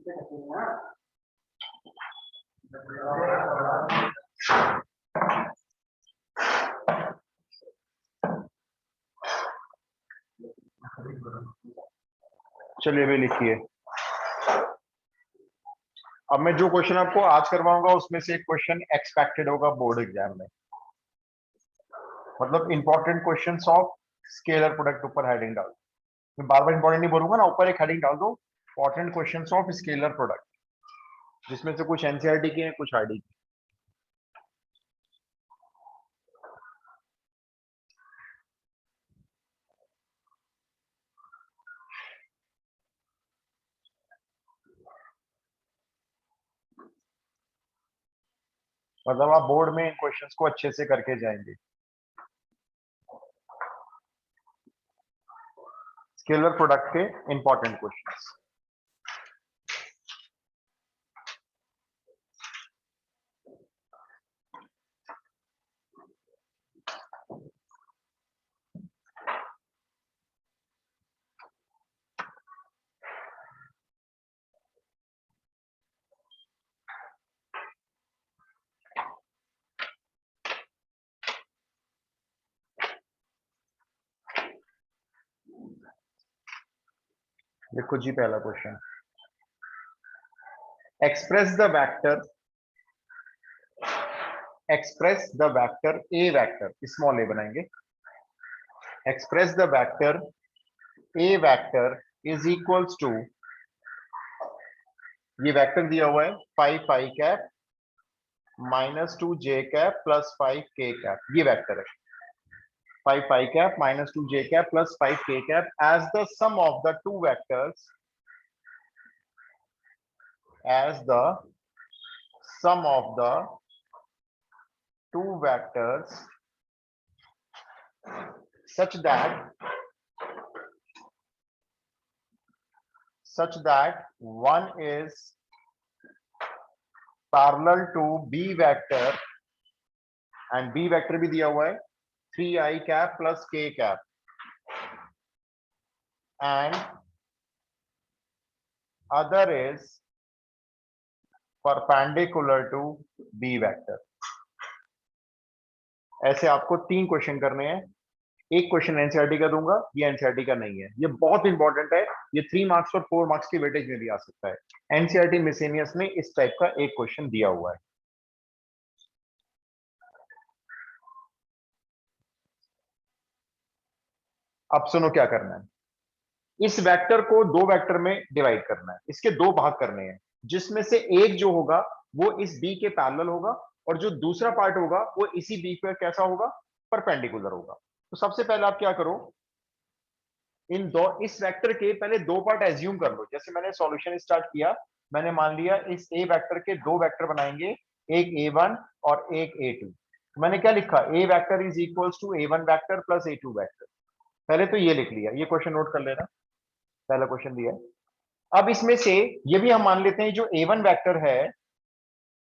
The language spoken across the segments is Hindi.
चलिए भी लिखिए। अब मैं जो क्वेश्चन आपको आज करवाऊंगा उसमें से एक क्वेश्चन एक्सपेक्टेड होगा बोर्ड एग्जाम में, मतलब important questions of scalar product ऊपर हेडिंग डाल। मैं बार बार इंपॉर्टेंट नहीं बोलूंगा ना, ऊपर एक हेडिंग डाल दो, important questions of scalar product, जिसमें से कुछ एनसीईआरटी के हैं, कुछ आरडी के। मतलब आप बोर्ड में इन क्वेश्चंस को अच्छे से करके जाएंगे। स्केलर प्रोडक्ट के इंपॉर्टेंट क्वेश्चंस। देखो जी, पहला question, express the vector a vector, small a बनाएंगे। Express the vector a vector is equals to, ये वेक्टर दिया हुआ है 5 फाई cap minus 2 j cap plus 5 k cap, ये वेक्टर है 5 फाई cap minus 2 j cap plus 5 k cap as the sum of the two vectors, as the sum of the two vectors such that one is parallel to b vector and b vector भी दिया हुआ है 3i cap plus k cap and other is perpendicular to b vector। ऐसे आपको 3 क्वेश्चन करने हैं। एक क्वेश्चन एनसीईआरटी का दूंगा, ये एनसीईआरटी का नहीं है, ये बहुत इंपॉर्टेंट है, ये 3 मार्क्स और 4 मार्क्स की वेटेज में भी आ सकता है। एनसीईआरटी मिसलेनियस में इस टाइप का एक क्वेश्चन दिया हुआ है। अब सुनो क्या करना है, इस वेक्टर को 2 वेक्टर में डिवाइड करना है, इसके 2 भाग करने हैं, जिसमें से एक जो होगा वो इस बी के पैरेलल होगा और जो दूसरा पार्ट होगा वो इसी बी पर कैसा होगा, परपेंडिकुलर होगा। तो सबसे पहले आप क्या करो, इस वेक्टर के पहले 2 पार्ट एज्यूम कर लो। जैसे मैंने सॉल्यूशन स्टार्ट किया, मैंने मान लिया इस ए वेक्टर के 2 वेक्टर बनाएंगे, एक a1 और एक a2। मैंने क्या लिखा, a vector is equals to a1 vector plus a2 vector. पहले तो ये लिख लिया, ये क्वेश्चन नोट कर लेना, पहला क्वेश्चन दिया। अब इसमें से ये भी हम मान लेते हैं जो a1 वेक्टर है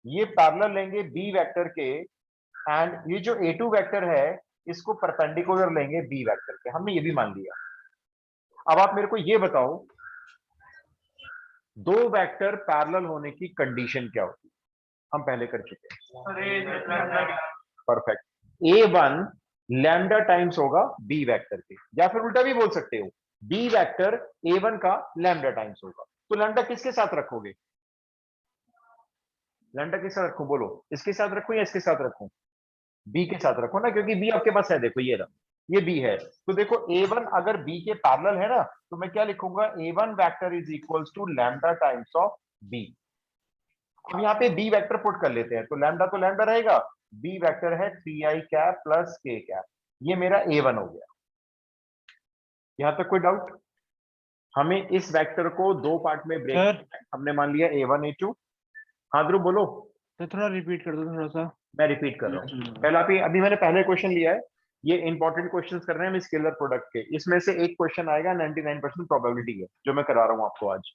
ये पैरेलल लेंगे b वेक्टर के, एंड ये जो a2 वेक्टर है इसको परपेंडिकुलर लेंगे b वेक्टर के, हमने ये भी मान लिया। अब आप मेरे को ये बताओ 2 वेक्टर पैरेलल होने की कंडीशन क्या होती है, हम पहले कर चुके हैं। परफेक्ट, a1 लैम्डा टाइम्स होगा b वेक्टर के, या फिर उल्टा भी बोल सकते हो b वेक्टर a1 का लैम्डा टाइम्स होगा। तो लैम्डा किसके साथ रखोगे, लैम्डा किसके साथ रखूं बोलो, इसके साथ रखूं या इसके साथ रखूं, b के साथ रखो ना, क्योंकि b आपके पास है, देखो ये रहा, ये b है। तो देखो a1 अगर b के पैरेलल है ना, तो मैं क्या लिखूंगा, a1 vector is equals to lambda times of b। अब यहाँ पे b वेक्टर पुट कर लेते हैं, तो लैम्डा रहेगा, b वेक्टर है 3i cap plus k cap, ये मेरा a1 हो गया। यहां तक कोई डाउट? हमें इस वेक्टर को 2 पार्ट में ब्रेक करना है, हमने मान लिया a1 a2। हाँ ध्रुव बोलो। तो थोड़ा रिपीट कर दो थोड़ा सा। मैं रिपीट कर रहा हूँ, पहला अभी मैंने पहले क्वेश्चन लिया है, ये इंपॉर्टेंट क्वेश्चंस कर रहे हैं हम स्केलर प्रोडक्ट के, इसमें से एक क्वेश्चन आएगा 99% प्रोबेबिलिटी है जो मैं करा रहा हूँ आपको आज।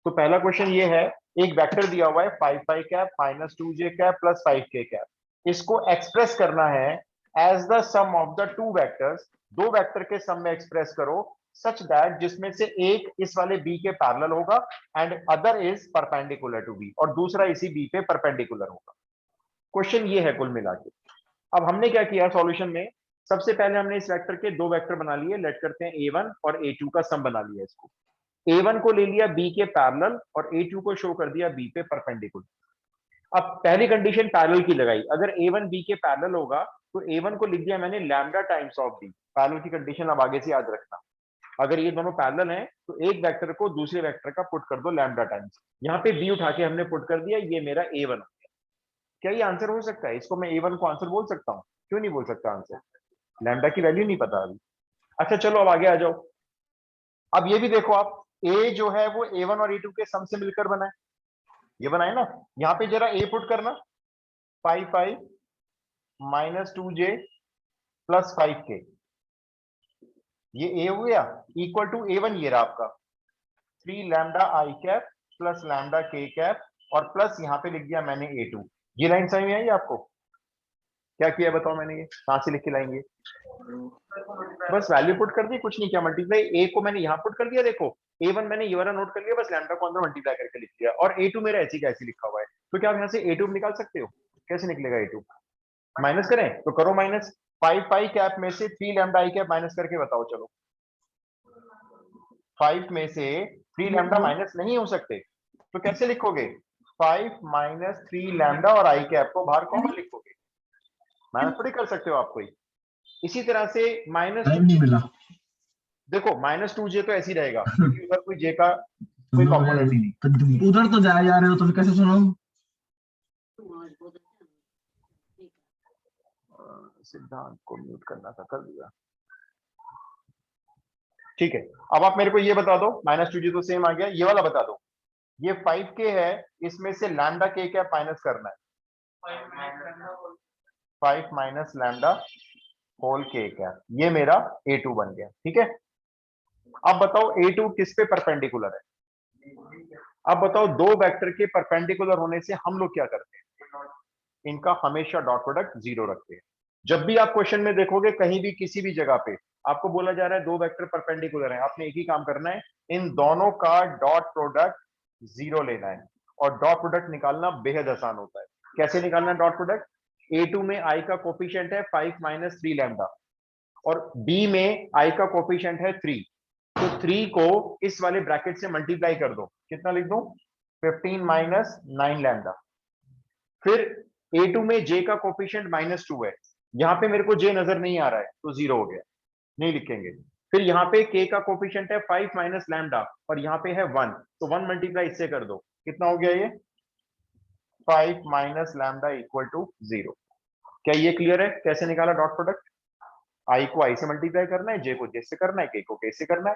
तो पहला क्वेश्चन ये है, एक वेक्टर दिया हुआ है 5 फाई cap minus 2 j cap plus 5 k cap, इसको एक्सप्रेस करना है as the sum of the two vectors, 2 vector के सम में एक्सप्रेस करो सच दैट जिसमें से एक इस वाले बी के पैरेलल होगा and other is perpendicular to B, और दूसरा इसी बी पे परपेंडिकुलर होगा। क्वेश्चन ये है कुल मिला के। अब हमने क्या किया सॉल्यूशन में, सबसे पहले हमने इस वेक्टर के दो वेक्टर बना लिए, लेट करते हैं a1 और a2 का सम बना लिया। इसको a1 को ले लिया b के पैरेलल और a2 को शो कर दिया b पे परपेंडिकुलर। अब पहली कंडीशन पैरेलल की लगाई, अगर a1 b के पैरेलल होगा तो a1 को लिख दिया मैंने lambda times of b। Parallel की कंडीशन अब आगे से याद रखना, अगर ये दोनों पैरेलल हैं तो एक वेक्टर को दूसरे वेक्टर का पुट कर दो लैम्डा टाइम्स, यहाँ पे b उठा के हमने पुट कर दिया, ये मेरा a1। क्या ये आंसर हो सकता है? इसको मैं a1 को आंसर बोल सकता हूँ? क्यों नहीं बोल सकता आंसर? लैम्डा की वैल्यू नहीं पता अभी। अच्छा चलो अब आगे आ जाओ। अब ये भी देखो आप, a जो है वो a1 और a2 के सम से मिलकर बना है, ये बनाए ना। यहाँ पे जरा a पुट करना, 5 माइनस 2j प्लस 5k, ये a हो गया इक्वल टू a1, ये रहा आपका 3 lambda i cap plus lambda k cap, और प्लस यहाँ पे लिख दिया मैंने a2। ये लाइन समझ में आई आपको? क्या किया बताओ मैंने, ये कहां से लिख के लाएंगे? बस वैल्यू पुट कर दी, कुछ नहीं किया। मल्टीप्लाई ए को मैंने यहाँ पुट कर दिया, देखो a1 मैंने ये वाला नोट कर लिया, बस लैम्डा को अंदर मल्टीप्लाई करके लिख दिया, और a2 मेरा ऐसी कैसे लिखा हुआ है। तो क्या आप यहाँ से a2 निकाल सकते हो? कैसे निकलेगा a2? माइनस करें तो करो माइनस, 5 पाई कैप में से 3 लैम्डा आई कैप माइनस करके बताओ। चलो 5 में से 3 लैम्डा माइनस नहीं हो सकते, तो कैसे लिखोगे? 5 माइनस 3 लैम्डा और आई कैप को बाहर कॉमन लिखोगे, माइनस थोड़ी कर सकते हो आप कोई। इसी तरह से माइनस नहीं मिला, देखो माइनस 2j तो ऐसी रहेगा क्योंकि उधर कोई j का कोई सुनो यार, कॉम्पोनेंट ही नहीं। तो उधर तो जा रहे हो तो फिर कैसे सुनो? सिद्धांत को म्यूट करना था, कर दिया। ठीक है, अब आप मेरे को ये बता दो, माइनस 2j तो सेम आ गया, ये वाला बता दो, ये 5k है, इसमें से लैम्डा k क्या माइनस करना है? 5 माइनस लैम्डा होल k क्या, ये मेरा a2 बन गया। ठीक है, अब बताओ a2 किस पे परपेंडिकुलर है? अब बताओ दो वेक्टर के परपेंडिकुलर होने से हम लोग क्या करते हैं? इनका हमेशा डॉट प्रोडक्ट 0 रखते हैं। जब भी आप क्वेश्चन में देखोगे कहीं भी किसी भी जगह पे आपको बोला जा रहा है दो वेक्टर परपेंडिकुलर हैं, आपने एक ही काम करना है, इन दोनों का डॉट प्रोडक्ट 0 लेना है, और डॉट प्रोडक्ट निकालना बेहद आसान होता है। कैसे निकालना डॉट प्रोडक्ट? a2 में i का कोफिशिएंट है 5 माइनस 3 लैम्डा, और b में i का कोफिशिएंट है 3, तो 3 को इस वाले ब्रैकेट से मल्टीप्लाई कर दो, कितना लिख दो? 15 माइनस 9 लैम्डा। फिर a2 में j का कोफिशिएंट -2 है, यहाँ पे मेरे को j नजर नहीं आ रहा है तो 0 हो गया, नहीं लिखेंगे। फिर यहाँ पे k का कोफिशिएंट है 5 माइनस लैम्डा, और यहाँ पे है 1, तो 1 मल्टीप्लाई इससे कर दो, कितना हो गया ये? 5 माइनस लैम्डा इक्वल टू 0। क्या ये क्लियर है कैसे निकाला डॉट प्रोडक्ट? i को i से मल्टीप्लाई करना है, j को j से करना है, k को k से करना है।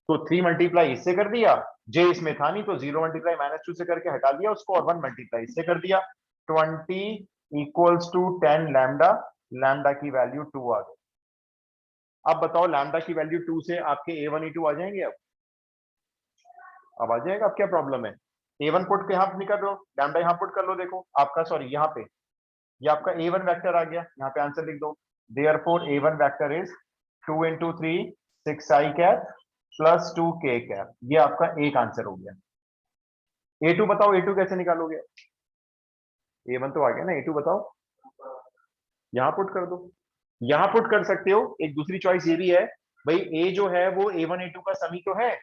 तो 3 मल्टीप्लाई इससे कर दिया, j इसमें था नहीं तो 0 मल्टीप्लाई -2 से करके हटा दिया उसको, और 1 मल्टीप्लाई इससे कर दिया, 20 इक्वल्स टू 10 लैम्डा, लैम्डा की वैल्यू 2 आ गई। अब बताओ लैम्डा की वैल्यू 2 से आपके a1 a2 आ जाएंगे? अब आ जाएगा, अब क्या प्रॉब्लम है? a1 पुट के यहाँ निकल लो, लैम्डा यहाँ पुट कर लो, देखो आपका सॉरी यहाँ पे ये आपका a1 वेक्टर आ गया, यहाँ पे आंसर लिख दो। Therefore a1 vector is 2 into 3 6i cap plus 2k cap, ये आपका एक आंसर हो गया। a2 बताओ, a2 कैसे निकालोगे? a1 तो आ गया ना, a2 बताओ, यहाँ पुट कर दो, यहाँ पुट कर सकते हो। एक दूसरी चॉइस ये भी है भाई, a जो है वो a1 a2 का सम ही तो है,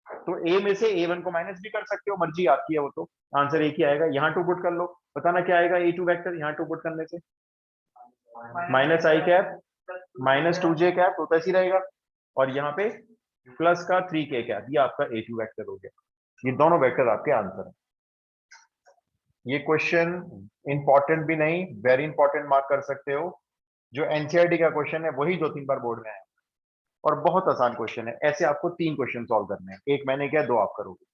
तो a में से a1 को माइनस भी कर सकते हो, मर्जी आपकी है वो, तो आंसर एक ही आएगा। यहाँ 2 पुट कर लो, बताना क्या आएगा a2 वेक्टर यहाँ 2 पुट करने से? Minus i cap minus 2j cap तो ऐसी रहेगा, और यहाँ पे प्लस का 3k कैप, ये आपका a2 वेक्टर हो गया। ये दोनों वेक्टर आपके आंसर है। ये क्वेश्चन इंपॉर्टेंट भी नहीं, वेरी इंपॉर्टेंट मार्क कर सकते हो। जो एनसीईआरटी का क्वेश्चन है वही 2-3 बार बोर्ड में आया, और बहुत आसान क्वेश्चन है। ऐसे आपको 3 क्वेश्चन सॉल्व करने हैं, एक मैंने किया, 2 आप करोगे।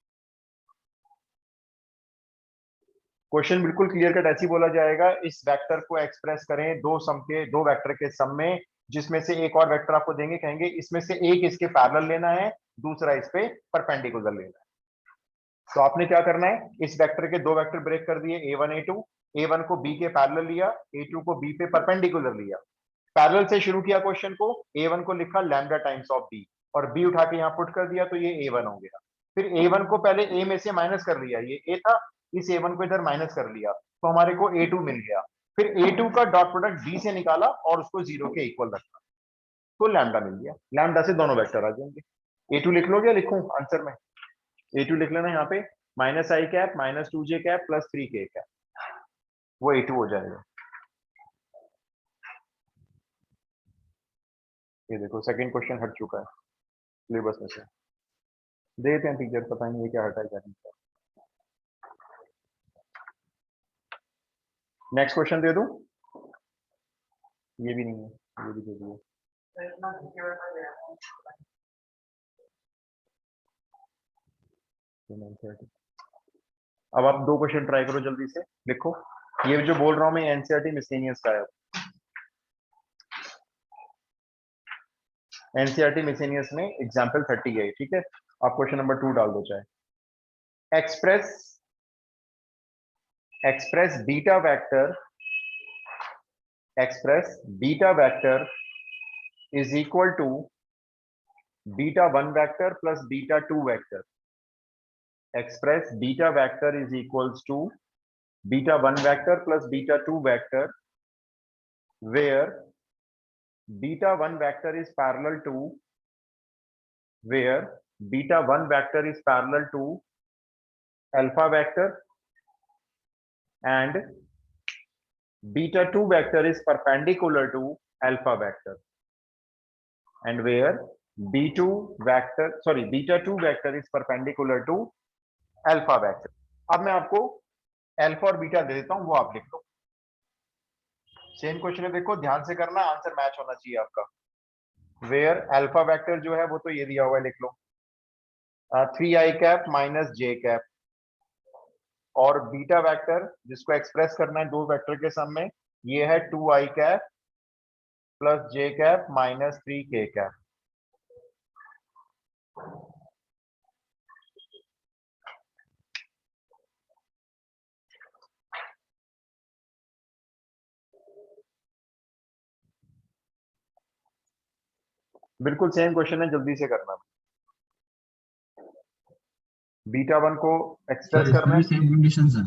क्वेश्चन बिल्कुल क्लियर कट ऐसी बोला जाएगा, इस वेक्टर को एक्सप्रेस करें दो वेक्टर के सम में, जिसमें से एक और वेक्टर आपको देंगे, कहेंगे इसमें से एक इसके पैरेलल लेना है, दूसरा इस पे परपेंडिकुलर लेना है। तो आपने क्या करना है, इस वेक्टर के दो वेक्टर ब्रेक कर दिए, a1 a2, a1 को b के पैरेलल लिया, a2 को b पे परपेंडिकुलर लिया। पैरेलल से शुरू किया क्वेश्चन को, a1 को लिखा लैम्डा टाइम्स ऑफ b, और b उठा के यहाँ पुट कर दिया तो ये a1 हो गया। फिर a1 को पहले a में से माइनस कर लिया, ये a था, इस a1 को इधर माइनस कर लिया तो हमारे को a2 मिल गया। फिर a2 का डॉट प्रोडक्ट b से निकाला और उसको 0 के इक्वल रखा तो लैम्डा मिल गया। लैम्डा से दोनों वेक्टर आ जाएंगे। a2 लिख लो, क्या लिखूं आंसर में? a2 लिख लेना यहाँ पे, minus i cap minus 2j cap plus 3k cap, वो a2 हो जाएगा। ये देखो सेकंड क्वेश्चन हट चुका है सिलेबस में से, देते हैं टीचर, पता नहीं ये क्या हटा है क्या नहीं। नेक्स्ट क्वेश्चन दे दूं? ये भी नहीं है, ये भी दे दिया। अब आप दो क्वेश्चन ट्राई करो जल्दी से, लिखो। ये जो बोल रहा हूं मैं एनसीईआरटी मिसलेनियस का है। एनसीईआरटी मिसलेनियस में एग्जांपल 30 है, ठीक है। आप क्वेश्चन नंबर 2 डाल दो चाहे। Express beta vector is equal to beta 1 vector plus beta 2 vector. Express beta vector is equals to beta 1 vector plus beta 2 vector where beta 1 vector is parallel to alpha vector and beta 2 vector is perpendicular to alpha vector and where beta 2 vector is perpendicular to alpha vector। अब मैं आपको अल्फा और बीटा दे देता हूं, वो आप लिख लो। सेम क्वेश्चन है, देखो ध्यान से करना, आंसर मैच होना चाहिए आपका। वेयर अल्फा वेक्टर जो है वो तो ये दिया हुआ है, लिख लो 3i cap minus j cap, और बीटा वेक्टर जिसको एक्सप्रेस करना है दो वेक्टर के सम में, ये है 2i cap plus j cap minus 3k cap. बिल्कुल सेम क्वेश्चन है, जल्दी से करना। बीटा 1 को एक्सप्रेस सर करना इसमें भी है। सेम कंडीशंस है।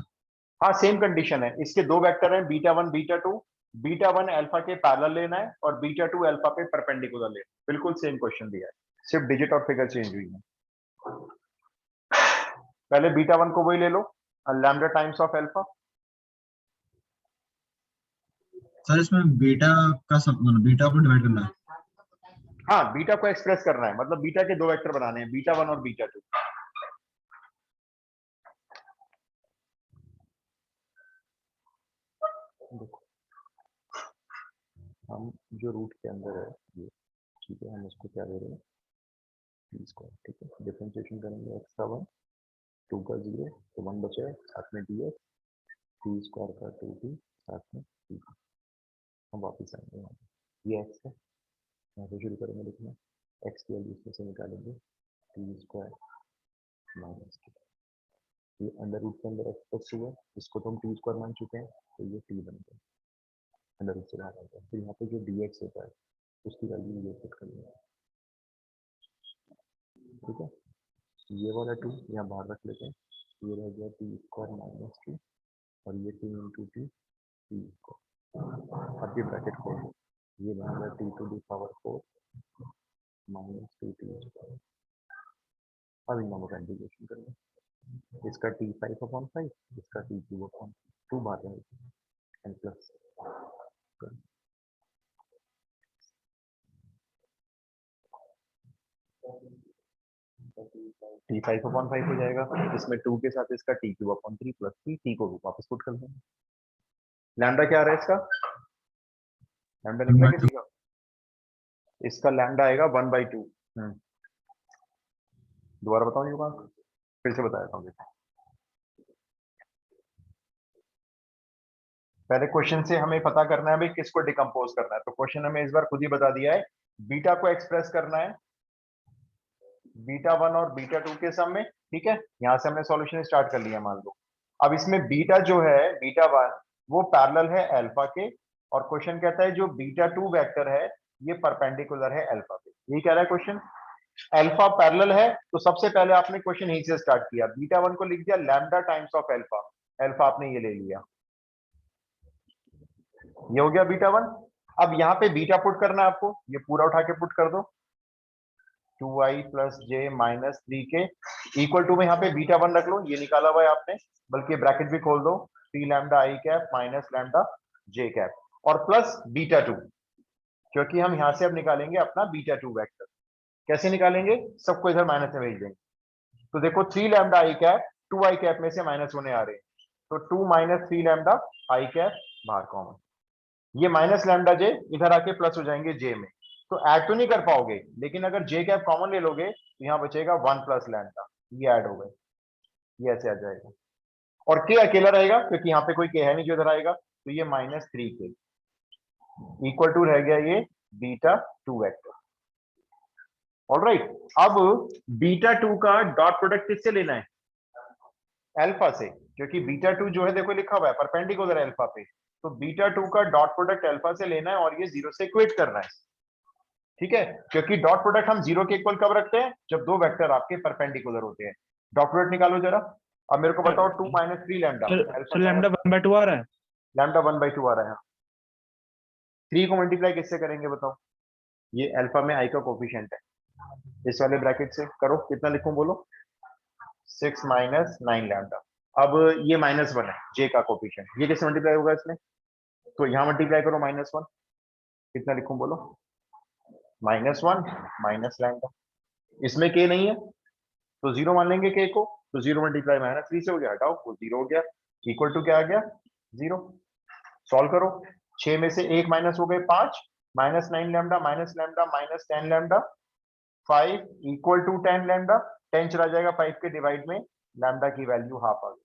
हाँ सेम कंडीशन है, इसके दो वेक्टर हैं बीटा 1 बीटा 2। बीटा 1 अल्फा के पैरेलल लेना है और बीटा 2 अल्फा पे परपेंडिकुलर लेना है। बिल्कुल सेम क्वेश्चन दिया है, सिर्फ डिजिट और फिगर चेंज हुई है। पहले बीटा 1 को वही ले लो, lambda times of alpha. Sir इसमें बीटा का सब मतलब बीटा को डिवाइड करना है। हाँ बीटा को एक्सप्रेस करना है, मतलब बीटा के दो वेक्टर बनाने हैं, बीटा 1 और बीटा 2। देखो हम जो रूट के अंदर है ये, ठीक है, हम इसको क्या दे रहे हैं टी स्क्वायर, ठीक है। डिफरेंशिएशन करेंगे एक्स का 1 2 का 0 तो 1 बचे, साथ में डी एक्स, टी स्क्वायर का 2t साथ में टी। हम वापस आएंगे यहाँ पे, ये एक्स है, यहाँ से शुरू करेंगे लिखना, एक्स की वैल्यू इसमें से निकालेंगे टी स्क्वायर माइनस टी। ये अंडर रूट के अंदर एक्स प्लस 2 है, इसको तो हम टी स्क्वायर मान चुके हैं तो ये टी बन गया, अंडर रूट से बाहर आ गया। फिर यहाँ पे जो डी एक्स होता है उसकी वैल्यू ये पुट कर लेंगे, ठीक है। ये वाला 2 यहाँ बाहर रख लेते हैं, ये रह गया टी स्क्वायर माइनस 2 और ये 2 इंटू टी स्क्वायर। अब ये ब्रैकेट खोल, ये बनेगा t to the power 4 minus 2t square. अब इन दोनों का इंटीग्रेशन करेंगे, इसका t5/5, इसका t3/2 बाहर रहेगा एंड प्लस t5/5 हो जाएगा। इसमें 2 के साथ इसका t3/3 प्लस 3 t को वापस पुट कर देंगे। लैम्डा क्या आ रहा है इसका? लैम्डा निकला किसी का? इसका लैम्डा आएगा 1/2। दोबारा बताऊं युवा, फिर से बताया था। पहले क्वेश्चन से हमें पता करना है भाई किसको डिकम्पोज करना है, तो क्वेश्चन हमें इस बार खुद ही बता दिया है। बीटा को एक्सप्रेस करना है बीटा 1 और बीटा 2 के सम में, ठीक है। यहां से हमने सॉल्यूशन स्टार्ट कर लिया मान लो। अब इसमें बीटा जो है बीटा 1 वो पैरेलल है अल्फा के, और क्वेश्चन कहता है जो बीटा 2 वेक्टर है ये परपेंडिकुलर है अल्फा पे, यही कह रहा है क्वेश्चन। अल्फा पैरेलल है तो सबसे पहले आपने क्वेश्चन यहीं से स्टार्ट किया, बीटा वन को लिख दिया lambda times of alpha, alpha आपने ये ले लिया, ये हो गया बीटा वन। अब यहाँ पे बीटा पुट करना है आपको, ये पूरा उठा के पुट कर दो, 2i plus j minus 3k equal to में यहाँ पे बीटा वन रख लो, ये निकाला हुआ है आपने, बल्कि ब्रैकेट भी खोल दो, 3 lambda i cap minus lambda J cap और प्लस बीटा टू, क्योंकि हम यहाँ से अब निकालेंगे अपना बीटा टू वेक्टर। कैसे निकालेंगे, सबको इधर माइनस में भेज देंगे। तो देखो 3 lambda i cap 2 I cap में से माइनस होने आ रहे हैं, तो 2 माइनस 3 लैम्डा आई कैप बाहर कॉमन, ये माइनस लैम्डा जे इधर आके प्लस हो जाएंगे जे में, तो ऐड तो नहीं कर पाओगे, लेकिन अगर जे कैप कॉमन ले लोगे तो यहाँ बचेगा 1 प्लस लैम्डा, ये ऐड हो गए, ये ऐसे आ जाएगा, और के अकेला रहेगा क्योंकि यहाँ पे कोई के है नहीं जो इधर आएगा, तो ये माइनस 3k इक्वल टू रह गया ये बीटा टू वेक्टर। ऑलराइट, अब बीटा टू का डॉट प्रोडक्ट किससे लेना है, अल्फा से, क्योंकि बीटा टू जो है देखो लिखा हुआ है परपेंडिकुलर अल्फा पे, तो बीटा टू का डॉट प्रोडक्ट अल्फा से लेना है और ये जीरो से इक्वेट करना है, ठीक है, क्योंकि डॉट प्रोडक्ट हम जीरो के इक्वल कब रखते हैं, जब दो वेक्टर आपके परपेंडिकुलर होते हैं। डॉट प्रोडक्ट निकालो जरा, अब मेरे को बताओ 2 माइनस 3 लैम्डा, सर लैम्डा 1/2 आ रहा है, लैम्डा 1/2 आ रहा है, 3 को मल्टीप्लाई किससे करेंगे बताओ, ये अल्फा में आई का कोफिशिएंट है, इस वाले ब्रैकेट से करो, कितना लिखूं बोलो, 6 माइनस 9 लैम्डा। अब ये -1 है जे का कोफिशिएंट, ये कैसे मल्टीप्लाई होगा इसमें, तो यहाँ मल्टीप्लाई करो -1, कितना लिखूं बोलो, -1 माइनस लैम्डा, इसमें के नहीं है तो जीरो मान लेंगे के को, तो 0 मल्टीप्लाई -3 से हो गया, हटाओ वो जीरो हो गया, इक्वल टू क्या आ गया 0। सॉल्व करो, 6 में से 1 माइनस हो गए 5, -9 lambda minus lambda minus 10 lambda 5 equal to 10 lambda, 10 चला जाएगा 5 के डिवाइड में, लैम्डा की वैल्यू हाफ आ गई।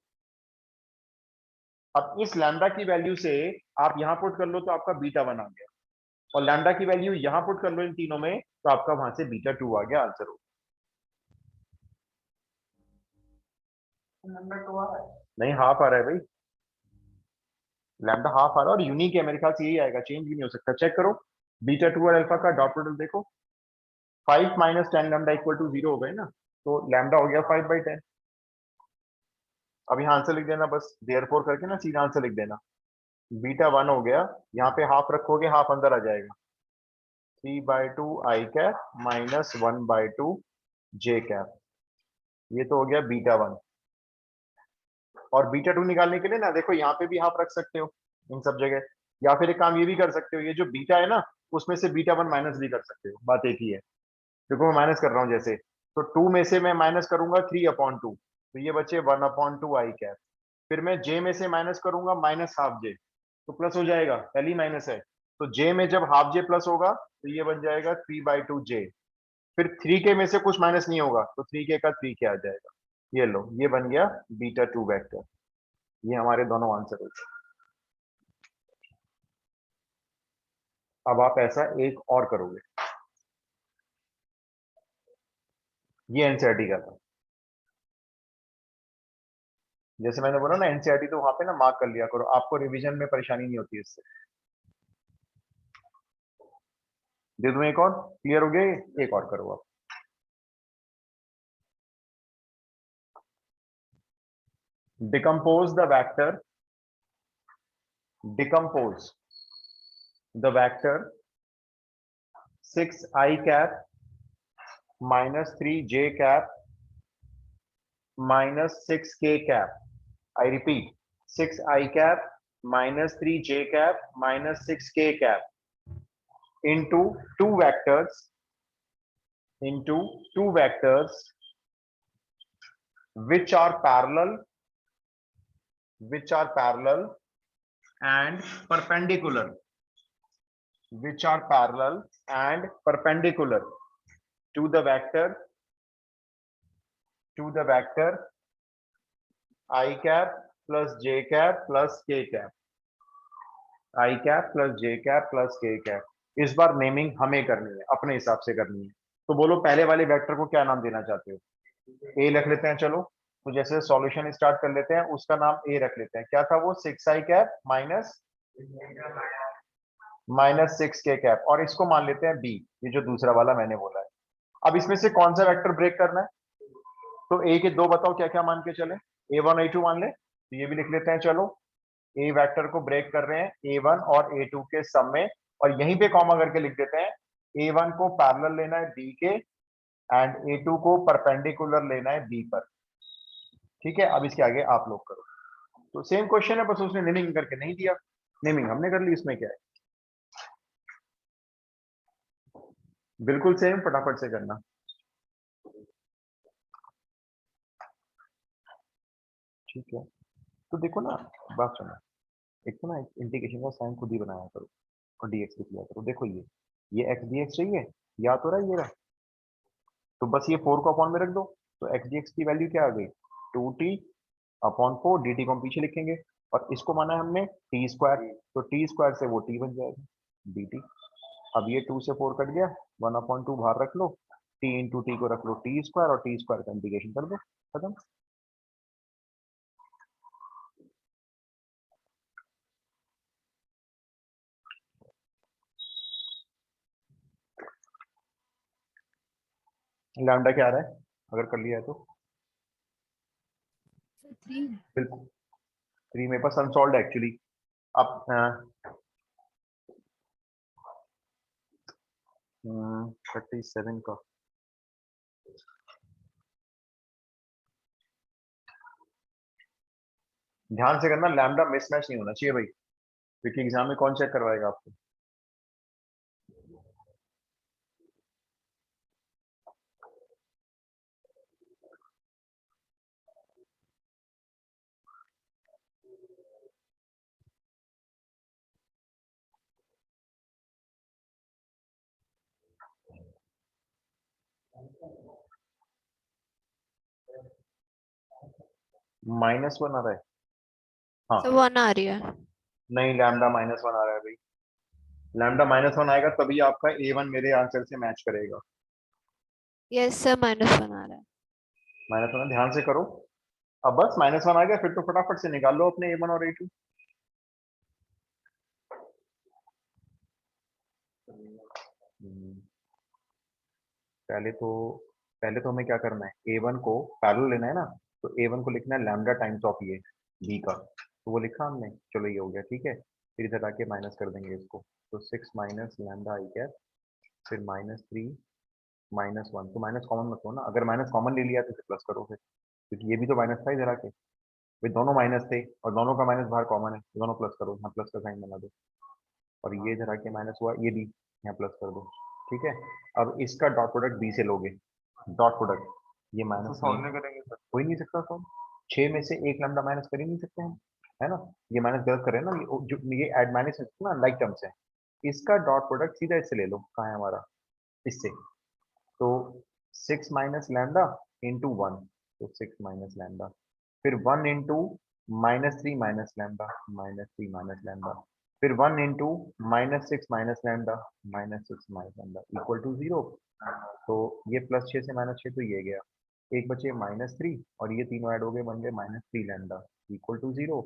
अब इस लैम्डा की वैल्यू से आप यहां पुट कर लो तो आपका बीटा वन आ गया, और लैम्डा की वैल्यू यहां पुट कर लो इन तीनों में तो आपका वहां से बीटा टू आ गया, आंसर हो नहीं, हाफ आ रहा है भाई, लैम्डा हाफ आ रहा है और यूनिक है, मेरे ख्याल से यही आएगा, चेंज भी नहीं हो सकता। चेक करो बीटा टू और अल्फा का डॉट प्रोडक्ट देखो, 5 माइनस 10 लैम्डा इक्वल टू 0 हो गए ना, तो लैम्डा हो गया 5/10। अब यहाँ आंसर लिख देना बस, देयरफॉर करके ना सीधा आंसर लिख देना, बीटा वन हो गया, यहाँ पे हाफ रखोगे हाफ अंदर आ जाएगा, 3/2 आई कैप माइनस 1/2 जे कैप, ये तो हो गया बीटा वन। और बीटा टू निकालने के लिए ना देखो यहाँ पे भी हाफ रख सकते हो इन सब जगह, या फिर एक काम ये भी कर सकते हो, ये जो बीटा है ना उसमें से बीटा वन माइनस भी कर सकते हो, बात एक ही है। देखो मैं माइनस कर रहा हूँ जैसे, तो 2 में से मैं माइनस करूंगा 3/2, तो ये बचे 1/2 आई कैप, फिर मैं जे में से माइनस करूंगा -हाफ जे, तो प्लस हो जाएगा, पहली माइनस है, तो जे में जब हाफ जे प्लस होगा तो ये बन जाएगा 3/2 जे, फिर 3k में से कुछ माइनस नहीं होगा तो 3k का 3k आ जाएगा, ये लो ये बन गया बीटा टू वेक्टर, ये हमारे दोनों आंसर हो गए। अब आप ऐसा एक और करोगे, ये एनसीईआरटी का था, जैसे मैंने बोला ना एनसीईआरटी तो वहां पे ना मार्क कर लिया करो, आपको रिवीजन में परेशानी नहीं होती इससे। दे दूं एक और, क्लियर हो गया ये? एक और करो आप, decompose the vector, decompose the vector 6i cap -3j cap -6k cap, I repeat 6i cap -3j cap -6k cap into two vectors which are parallel and perpendicular, which are parallel and perpendicular to the vector I cap plus j cap plus k cap, I cap plus j cap plus k cap। इस बार नेमिंग हमें करनी है, अपने हिसाब से करनी है, तो बोलो पहले वाले वेक्टर को क्या नाम देना चाहते हो, ए रख लेते हैं चलो, तो जैसे सॉल्यूशन स्टार्ट कर लेते हैं, उसका नाम ए रख लेते हैं, क्या था वो 6i कैप -6k कैप, और इसको मान लेते हैं बी, ये जो दूसरा वाला मैंने बोला है, अब इसमें से कौन सा वेक्टर ब्रेक करना है? तो ए के दो बताओ क्या क्या मान के चले? A1 A2 मान ले, तो ये भी लिख लेते हैं। चलो, ए वेक्टर को ब्रेक कर रहे हैं A1 और A2 के सम में, और यहीं पे कॉमा करके लिख देते हैं A1 को पैरेलल लेना है B के, एंड A2 को परपेंडिकुलर लेना है B पर। ठीक है, अब इसके आगे आप लोग करो। तो सेम क्वेश्चन है, बस उसने नेमिंग करके नहीं दिया, नेमिंग हमने कर ली, इसमें क्या है? बिल्कुल सेम, फटाफट से करना। ठीक है, तो देखो ना, बात सुनो, एक तो ना इंटीग्रेशन का साइन खुद ही बनाया करो और dx लिख लिया करो। देखो ये x dx चाहिए, याद हो रहा है ये रहा, तो बस ये 4 को अपॉन में रख दो, तो x dx की वैल्यू क्या आ गई? 2t अपॉन 4, dt को हम पीछे लिखेंगे, और इसको माना है हमने t स्क्वायर, तो t स्क्वायर से वो t बन जाएगा dt। अब ये 2 से 4 कट गया, 1/2 बाहर रख लो, t इंटू टी को रख लो t स्क्वायर, और t स्क्वायर का इंटीग्रेशन कर दो, खत्म। लैम्डा क्या आ रहा है अगर कर लिया है तो? 3 बिल्कुल 3 मेरे पास अनसॉल्व एक्चुअली। अब 37 का ध्यान से करना, लैम्डा मिसमैच नहीं होना चाहिए भाई, क्योंकि एग्जाम में कौन चेक करवाएगा आपको? -1 आ रहा है, हाँ। सब 1 आ रही है। नहीं, लैम्डा -1 आ रहा है भाई, लैम्डा -1 आएगा तभी आपका A1 मेरे आंसर से मैच करेगा। यस सर, -1 आ रहा है। -1, ध्यान से करो। अब बस -1 आ गया, फिर तो फटाफट से निकाल लो अपने A1 और A2। पहले तो हमें क्या करना है, A1 को पैरेलल लेना है ना, तो A1 को लिखना है लैम्डा टाइम्स ऑफ ये B का, तो वो लिखा हमने, चलो ये हो गया। ठीक है, फिर इधर आके माइनस कर देंगे इसको, तो 6 माइनस लैम्डा आई कैप, फिर -3 -1, तो माइनस कॉमन मत लो ना, अगर माइनस कॉमन ले लिया तो फिर प्लस करो, फिर क्योंकि ये भी तो माइनस था इधर आके, वे दोनों माइनस थे और दोनों का माइनस बाहर कॉमन है, तो दोनों प्लस करो, यहाँ प्लस का साइन बना दो, और ये इधर आके माइनस हुआ, ये भी यहाँ प्लस कर दो। ठीक है, अब इसका डॉट प्रोडक्ट बी से लोगे, डॉट प्रोडक्ट, ये माइनस सॉल्व नहीं करेंगे सर, हो ही नहीं सकता सॉल्व, 6 में से एक लैम्डा माइनस कर ही नहीं सकते हम, है ना? ये माइनस गलत करे ना, जो ये एड माइनस ना लाइक टर्म्स है, इसका डॉट प्रोडक्ट सीधा इससे ले लो, कहाँ है हमारा, इससे, तो 6 माइनस लैम्डा इंटू 1, तो 6 माइनस लैम्डा, फिर 1 into -3 minus lambda, -3 minus lambda, फिर 1 into -6 minus lambda, -6 minus lambda equal to 0। तो ये +6 से -6, तो ये गया, एक बचे -3, और ये तीनों ऐड हो गए, बन गए -3 lambda equal to 0,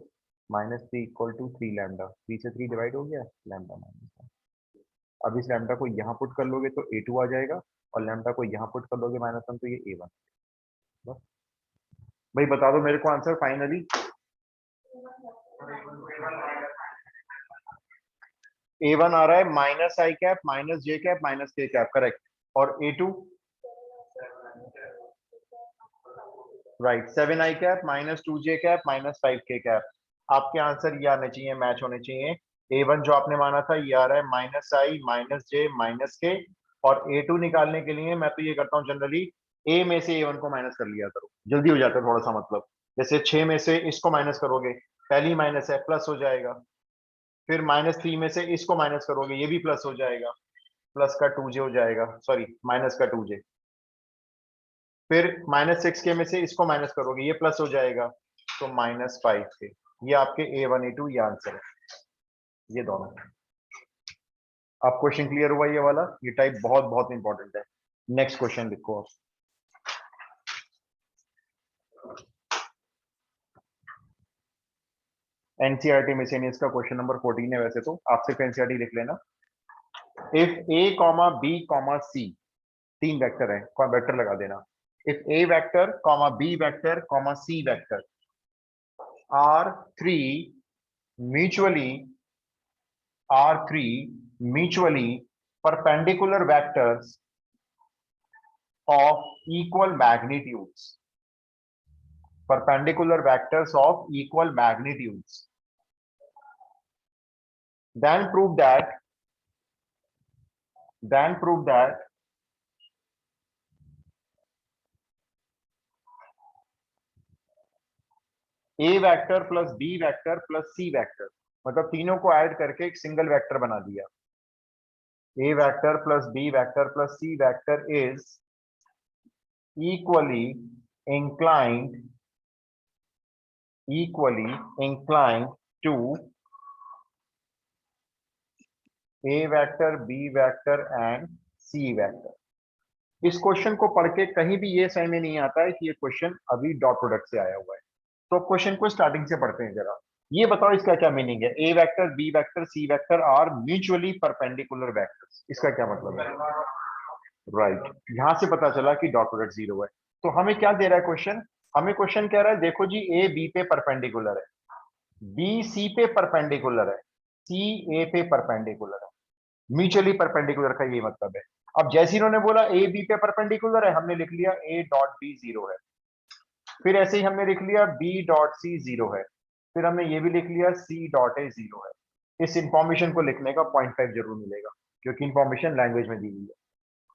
-3 equal to 3 lambda, 3 से 3 डिवाइड हो गया, लैम्डा -1। अब इस लैम्डा को यहाँ पुट कर लोगे तो A2 आ जाएगा, और लैम्डा को यहाँ पुट कर लोगे -1, तो ये A1। बस भाई बता दो मेरे को आंसर फाइनली। A1 आ रहा है -i cap -j cap -k cap, correct, और A2 right 7i cap -2j cap -5k cap. आपके आंसर ये आने चाहिए, मैच होने चाहिए। A1 जो आपने माना था ये आ रहा है -i -j -k, और A2 निकालने के लिए मैं तो ये करता हूँ जनरली, A में से A1 को माइनस कर लिया करो, जल्दी हो जाता है थोड़ा सा, मतलब जैसे 6 में से इसको माइनस करोगे, पहली माइनस है प्लस हो जाएगा, फिर -3 में से इसको माइनस करोगे, ये भी प्लस हो जाएगा, प्लस का 2j हो जाएगा, सॉरी माइनस का 2j, फिर -6k में से इसको माइनस करोगे, ये प्लस हो जाएगा, तो -5k। ये आपके A1 A2 ये आंसर है, ये दोनों। आप क्वेश्चन क्लियर हुआ ये वाला, ये टाइप बहुत बहुत इंपॉर्टेंट है। नेक्स्ट क्वेश्चन लिखो आप। एनसीईआरटी मिसलेनियस का क्वेश्चन नंबर 14 है, वैसे तो आप सिर्फ एनसीईआरटी लिख लेना। इफ A, B, C तीन वेक्टर है, वेक्टर लगा देना। If A vector comma B vector comma C vector are three mutually perpendicular vectors of equal magnitudes, then prove that a vector plus b vector plus c vector, मतलब तीनों को ऐड करके एक सिंगल वेक्टर बना दिया। a vector plus b vector plus c vector is equally inclined to a vector b vector and c vector. इस क्वेश्चन को पढ़ के कहीं भी ये समझ में नहीं आता है कि ये क्वेश्चन अभी डॉट प्रोडक्ट से आया हुआ है। तो क्वेश्चन को स्टार्टिंग से पढ़ते हैं जरा। ये बताओ इसका क्या मीनिंग है, a vector b vector c vector are mutually perpendicular vectors, इसका क्या मतलब है? राइट, यहां से पता चला कि डॉट प्रोडक्ट जीरो है। तो हमें क्या दे रहा है क्वेश्चन? हमें क्वेश्चन कह रहा है देखो जी ए बी पे परपेंडिकुलर है, बी सी पे परपेंडिकुलर है, सी ए पे परपेंडिकुलर है। म्यूचुअली परपेंडिकुलर का ये मतलब है। अब जैसे इन्होंने बोला ए बी पे परपेंडिकुलर है, हमने लिख लिया ए डॉट बी जीरो है। फिर ऐसे ही हमने लिख लिया बी डॉट सी जीरो है। फिर हमने ये भी लिख लिया सी डॉट ए जीरो है। इस इंफॉर्मेशन को लिखने का 0.5 जरूर मिलेगा क्योंकि इंफॉर्मेशन लैंग्वेज में दी हुई है।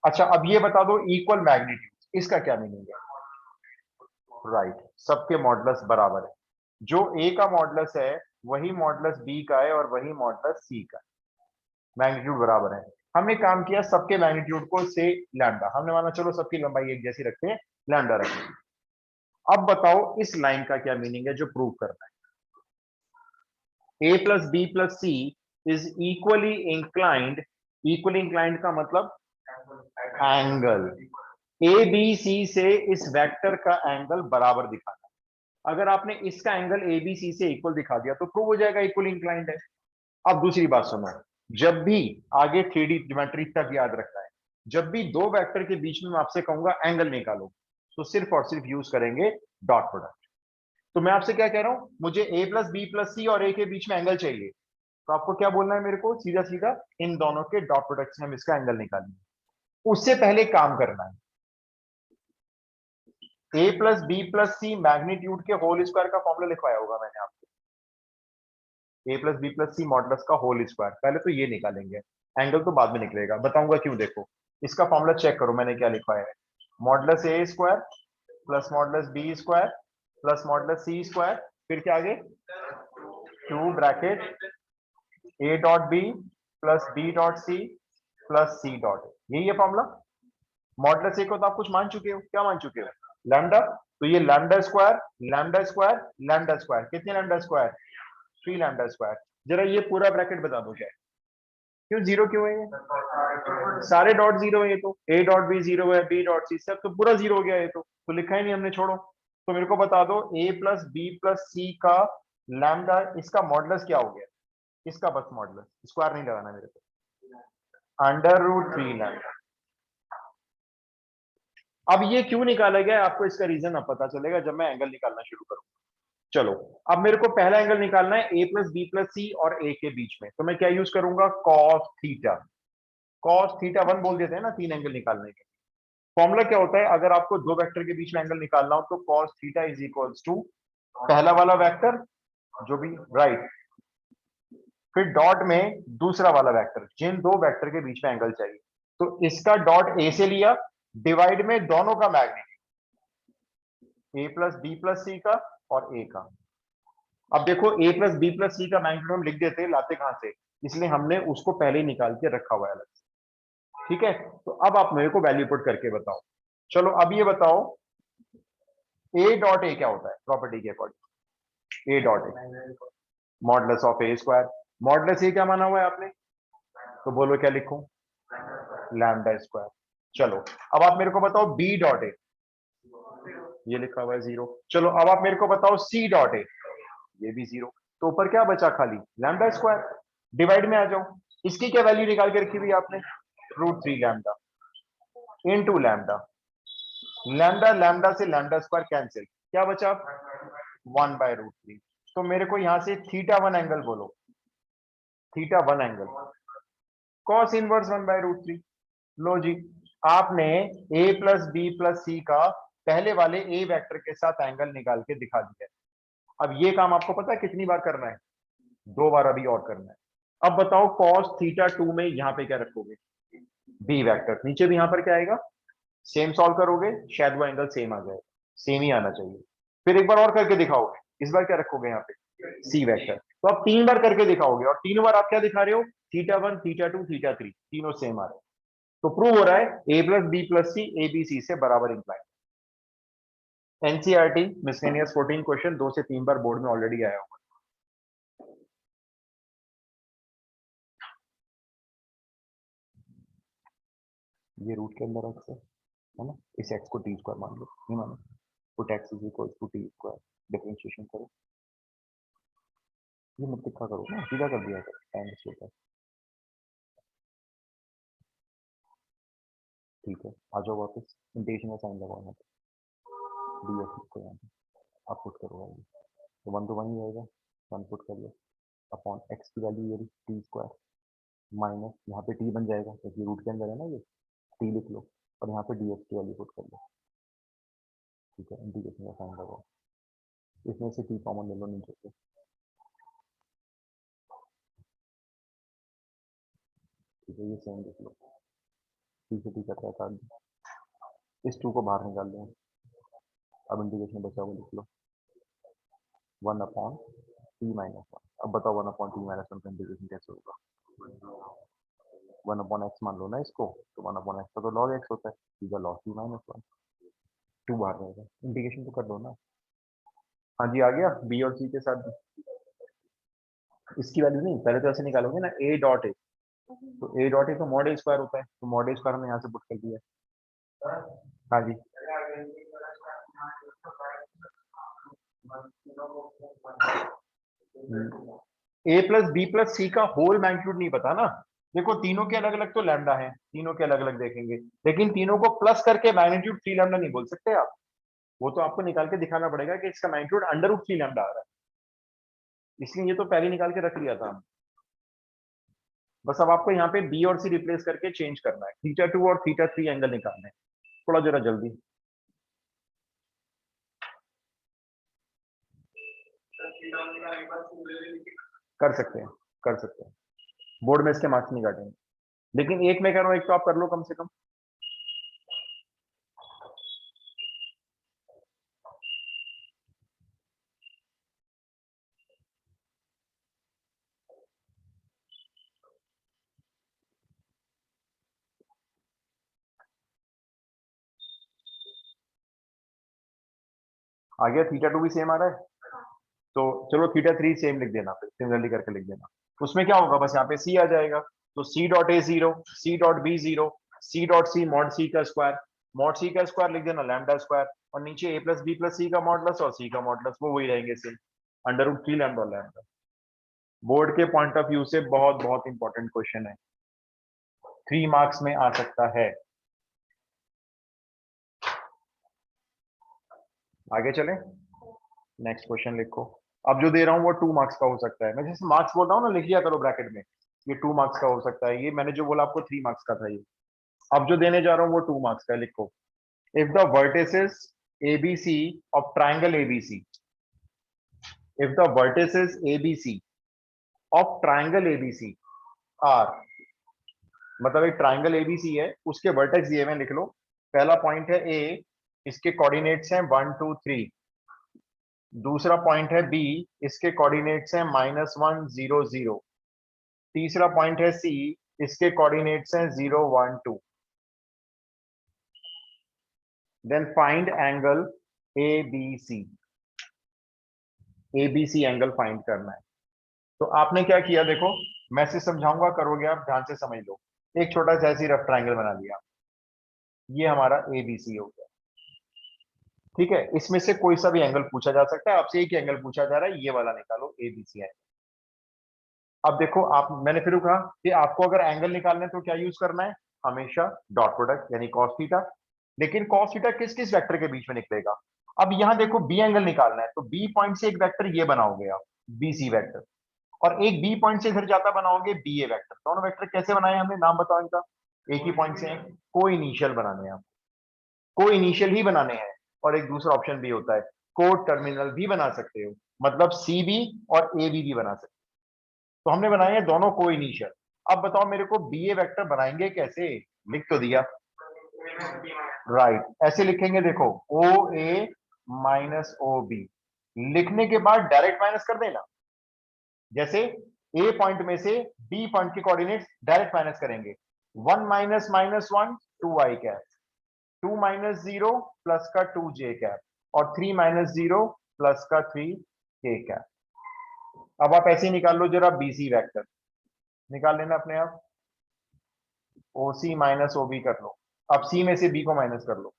अच्छा, अब ये बता दो इक्वल मैग्नीट्यूड, इसका क्या मीनिंग है? राइट, सबके मॉडुलस बराबर है। जो ए का मॉडुलस है वही मॉडुलस बी का है और वही मॉडुलस सी का है। मैग्नीट्यूड बराबर है। हमने काम किया सबके मैग्नीट्यूड को से लैम्डा, हमने माना चलो सबकी लंबाई एक जैसी रखते हैं, लैम्डा रखते हैं। अब बताओ इस लाइन का क्या मीनिंग है जो प्रूव करना है? a plus B plus C is equally inclined का मतलब एंगल। ए बी सी से इस वेक्टर का एंगल बराबर दिखाना। अगर आपने इसका एंगल ए बी सी से इक्वल दिखा दिया तो प्रूव हो जाएगा इक्वल इंक्लाइंड है। अब दूसरी बात सुनो, जब भी आगे 3D ज्योमेट्री तक याद रखना है, जब भी दो वेक्टर के बीच में मैं आपसे कहूंगा एंगल निकालो तो सिर्फ और सिर्फ यूज करेंगे डॉट प्रोडक्ट। तो मैं आपसे क्या कह रहा हूं, मुझे a प्लस बी प्लस सी और a के बीच में एंगल चाहिए, तो आपको क्या बोलना है मेरे को? सीधा सीधा इन दोनों के डॉट प्रोडक्ट से हम इसका एंगल निकालेंगे। उससे पहले काम करना है, a plus B plus C magnitude के होल स्क्वायर का फॉर्मूला लिखवाया होगा मैंने आपको। a plus B plus C modulus का होल स्क्वायर, पहले तो ये निकालेंगे, एंगल तो बाद में निकलेगा, बताऊंगा क्यों। देखो इसका फॉर्मूला चेक करो मैंने क्या लिखवाया है। Modulus a square plus modulus B square plus modulus C square, फिर क्या आगे 2 bracket a dot B plus B dot C plus C dot, यही है फॉर्मूला। मॉडुलस a को तो आप कुछ मान चुके हो, क्या मान चुके हो? लैम्डा। तो ये lambda square lambda square lambda square, कितने लैम्डा स्क्वायर? 3 lambda square. जरा ये पूरा ब्रैकेट बता दो क्या है, क्यों जीरो क्यों है? ये सारे डॉट जीरो है, ये तो a डॉट बी जीरो है, b डॉट सी, सब तो पूरा जीरो हो गया ये तो लिखा ही नहीं हमने, छोड़ो। तो मेरे को बता दो a प्लस बी प्लस सी का लैम्डा, इसका मॉडुलस क्या हो गया? इसका बस मॉडुलस, स्क्वायर नहीं लगाना मेरे को, √3 लैम्डा। अब ये क्यों निकाला गया आपको इसका रीजन अब पता चलेगा जब मैं एंगल निकालना शुरू करूंगा। चलो अब मेरे को पहला एंगल निकालना है a प्लस बी प्लस सी और a के बीच में, तो मैं क्या यूज करूंगा? Cos theta. कॉस थीटा 1 बोल देते हैं ना तीन एंगल निकालने के। फॉर्मूला क्या होता है, अगर आपको दो वेक्टर के बीच में एंगल निकालना हो तो cos theta is equals to पहला वाला वेक्टर जो भी राइट, फिर डॉट में दूसरा वाला वेक्टर, जिन दो वेक्टर के बीच में एंगल चाहिए। तो इसका डॉट ए से लिया, डिवाइड में दोनों का मैग्नीट्यूड, ए प्लस बी प्लस सी का और ए का। अब देखो a प्लस बी प्लस सी का मैग्नीट्यूड हम लिख देते, लाते कहां से? इसलिए हमने उसको पहले ही निकाल के रखा हुआ है अलग से। ठीक है, तो अब आप मेरे को वैल्यू पुट करके बताओ। चलो अब ये बताओ a डॉट ए क्या होता है प्रॉपर्टी के according? a dot a modulus of a square. Modulus a क्या माना हुआ है आपने? तो बोलो क्या लिखूं? Lambda square. चलो अब आप मेरे को बताओ b डॉट ए, ये लिखा हुआ है 0। चलो अब आप मेरे को बताओ c डॉट ए, ये भी 0। तो ऊपर क्या बचा? खाली लैम्डा स्क्वायर। डिवाइड में आ जाओ, इसकी क्या वैल्यू निकाल के रखी हुई आपने? √3 lambda. Into lambda, lambda lambda से लैम्डा स्क्वायर कैंसिल, क्या बचा 1/√3। तो मेरे को यहां से θ1 एंगल बोलो, θ1 एंगल cos इनवर्स 1/√3। लो जी, आपने a प्लस बी प्लस सी का पहले वाले ए वेक्टर के साथ एंगल निकाल के दिखा दिया। अब ये काम आपको पता है कितनी बार करना है? 2 बार अभी और करना है। अब बताओ cos θ2 में यहां पे क्या रखोगे? बी वेक्टर, नीचे भी यहां पर क्या आएगा? सेम सॉल्व करोगे, शायद वो एंगल सेम आ जाए, सेम ही आना चाहिए। फिर एक बार और करके दिखाओगे, इस बार क्या रखोगे यहाँ पे? C vector. तो आप 3 बार करके दिखाओगे और तीनों बार आप क्या दिखा रहे हो? θ1 θ2 θ3 तीनों सेम आ रहे हैं। तो प्रूव हो रहा है a plus B plus C A B C से बराबर इंक्लाइन। एनसीईआरटी मिसलेनियस 14 क्वेश्चन 2 से 3 बार बोर्ड में ऑलरेडी आया हुआ। ये रूट के अंदर x है ना, इस x को t स्क्वायर मान लो, नहीं मानो, put x is equal to t square, differentiation करो, ये मत लिखा करो ना, सीधा कर दिया करो, टाइम वेस्ट होता है। ठीक है, आ जाओ वापस, इंटीग्रेशन का साइन लगाओ यहाँ पे, dx को यहाँ पे आप पुट करो आगे, तो 1 तो 1 ही आएगा, 1 पुट कर लो, अपॉन x की वैल्यू ये t स्क्वायर माइनस यहाँ पे t बन जाएगा क्योंकि रूट के अंदर है ना, ये t लिख लो और यहाँ पे dx की वैल्यू पुट कर लो। ठीक है, इंटीग्रेशन का साइन लगाओ, इसमें से t कॉमन ले लो नीचे से, ठीक है, ये सेम लिख लो, t से t कट रहा है काट दो, इस 2 को बाहर निकाल दो। अब इंटीग्रेशन बचा वो लिख लो, 1 अपॉन t माइनस 1। अब बताओ 1 अपॉन t माइनस 1 का इंटीग्रेशन कैसे होगा? 1 अपॉन x मान लो ना इसको, तो 1 अपॉन x का तो log x होता है, सीधा log t माइनस 1, 2 बाहर रहेगा, इंटीग्रेशन तो कर दो ना। हाँ जी, आ गया b और c के साथ भी। इसकी वैल्यू नहीं, पहले तो ऐसे निकालोगे ना, a डॉट ए, तो a डॉट ए तो मॉड ए स्क्वायर होता है, तो मॉड ए स्क्वायर हमने यहाँ से पुट कर दिया। हाँ जी, a प्लस बी प्लस सी का होल मैग्नीट्यूड नहीं पता ना। देखो तीनों के अलग अलग तो लैम्डा है, तीनों के अलग अलग देखेंगे, लेकिन तीनों को प्लस करके मैग्नीट्यूड 3 लैम्डा नहीं बोल सकते आप। वो तो आपको निकाल के दिखाना पड़ेगा कि इसका मैग्नीट्यूड √3 लैम्डा आ रहा है, इसलिए ये तो पहले निकाल के रख लिया था। बस अब आपको यहाँ पे बी और सी रिप्लेस करके चेंज करना है, θ2 और θ3 एंगल निकालने हैं, थोड़ा जरा जल्दी कर सकते हैं, कर सकते हैं, बोर्ड में इसके मार्क्स नहीं काटेंगे, लेकिन एक मैं कह रहा हूँ, एक तो आप कर लो कम से कम। आ गया, θ2 भी सेम आ रहा है, तो चलो θ3 सेम लिख देना, फिर सिमिलरली करके लिख देना। उसमें क्या होगा, बस यहाँ पे c आ जाएगा, तो c dot A 0, c dot B 0, c dot C mod c का स्क्वायर, मॉड c का स्क्वायर लिख देना लैम्डा स्क्वायर, और नीचे a प्लस बी प्लस सी का मॉडुलस और c का मॉडुलस, वो वही रहेंगे सेम, √3 लैम्डा लैम्डा। बोर्ड के पॉइंट ऑफ व्यू से बहुत बहुत इंपॉर्टेंट क्वेश्चन है, 3 मार्क्स में आ सकता है। आगे चलें, नेक्स्ट क्वेश्चन लिखो। अब जो दे रहा हूँ वो 2 मार्क्स का हो सकता है, मैं जैसे मार्क्स बोल रहा हूँ ना, लिख लिया करो ब्रैकेट में, ये 2 मार्क्स का हो सकता है, ये मैंने जो बोला आपको 3 मार्क्स का था ये। अब जो देने जा रहा हूँ वो 2 मार्क्स का है, लिखो। If the vertices ABC of triangle ABC, if the vertices ABC of triangle ABC are, मतलब एक ट्राइंगल ABC है, उसके वर्टेक्स ये में लिख लो। पहला पॉइंट है A, इसके कोऑर्डिनेट्स हैं 1 2 3, दूसरा पॉइंट है बी, इसके कोऑर्डिनेट्स हैं -1 0 0, तीसरा पॉइंट है सी, इसके कोऑर्डिनेट्स हैं 0 1 2। Then find angle ABC, ABC angle find करना है। तो आपने क्या किया, देखो मैं से समझाऊंगा, करोगे आप, ध्यान से समझ लो। एक छोटा सा ऐसी रफ ट्राइंगल बना लिया, ये हमारा ABC हो गया, ठीक है। इसमें से कोई सा भी एंगल पूछा जा सकता है, आपसे एक एंगल पूछा जा रहा है, ये वाला निकालो ABC एंगल। अब देखो आप, मैंने फिर कहा कि आपको अगर एंगल निकालना है तो क्या यूज करना है, हमेशा डॉट प्रोडक्ट यानी cos थीटा। लेकिन cos थीटा किस किस वेक्टर के बीच में निकलेगा? अब यहां देखो बी एंगल निकालना है, तो बी पॉइंट से एक वेक्टर ये बनाओगे आप, बी सी वेक्टर, और एक बी पॉइंट से इधर जाता बनाओगे बी ए वेक्टर। दोनों वेक्टर कैसे बनाए हमने, नाम बताओ इनका। एक ही पॉइंट से हैं, को इनिशियल बनाने हैं, को इनिशियल ही बनाने हैं। और एक दूसरा ऑप्शन भी होता है, को टर्मिनल भी बना सकते हो, मतलब सी बी और ए बी भी बना सकते हो। तो हमने बनाए हैं दोनों को इनिशियल। अब बताओ मेरे को बी ए वेक्टर बनाएंगे कैसे? लिख तो दिया, राइट ऐसे लिखेंगे, देखो ओ ए माइनस ओ बी। लिखने के बाद डायरेक्ट माइनस कर देना, जैसे ए पॉइंट में से बी पॉइंट के कोऑर्डिनेट्स डायरेक्ट माइनस करेंगे। 1 माइनस माइनस 1 2 आई कैप, 2 माइनस 0 प्लस का 2 जे कैप, और 3 माइनस 0 प्लस का 3 के कैप। अब आप ऐसे ही निकाल लो जरा बीसी वेक्टर, निकाल लेना अपने आप। ओ सी माइनस ओ बी कर लो। अब सी में से बी को माइनस कर लो।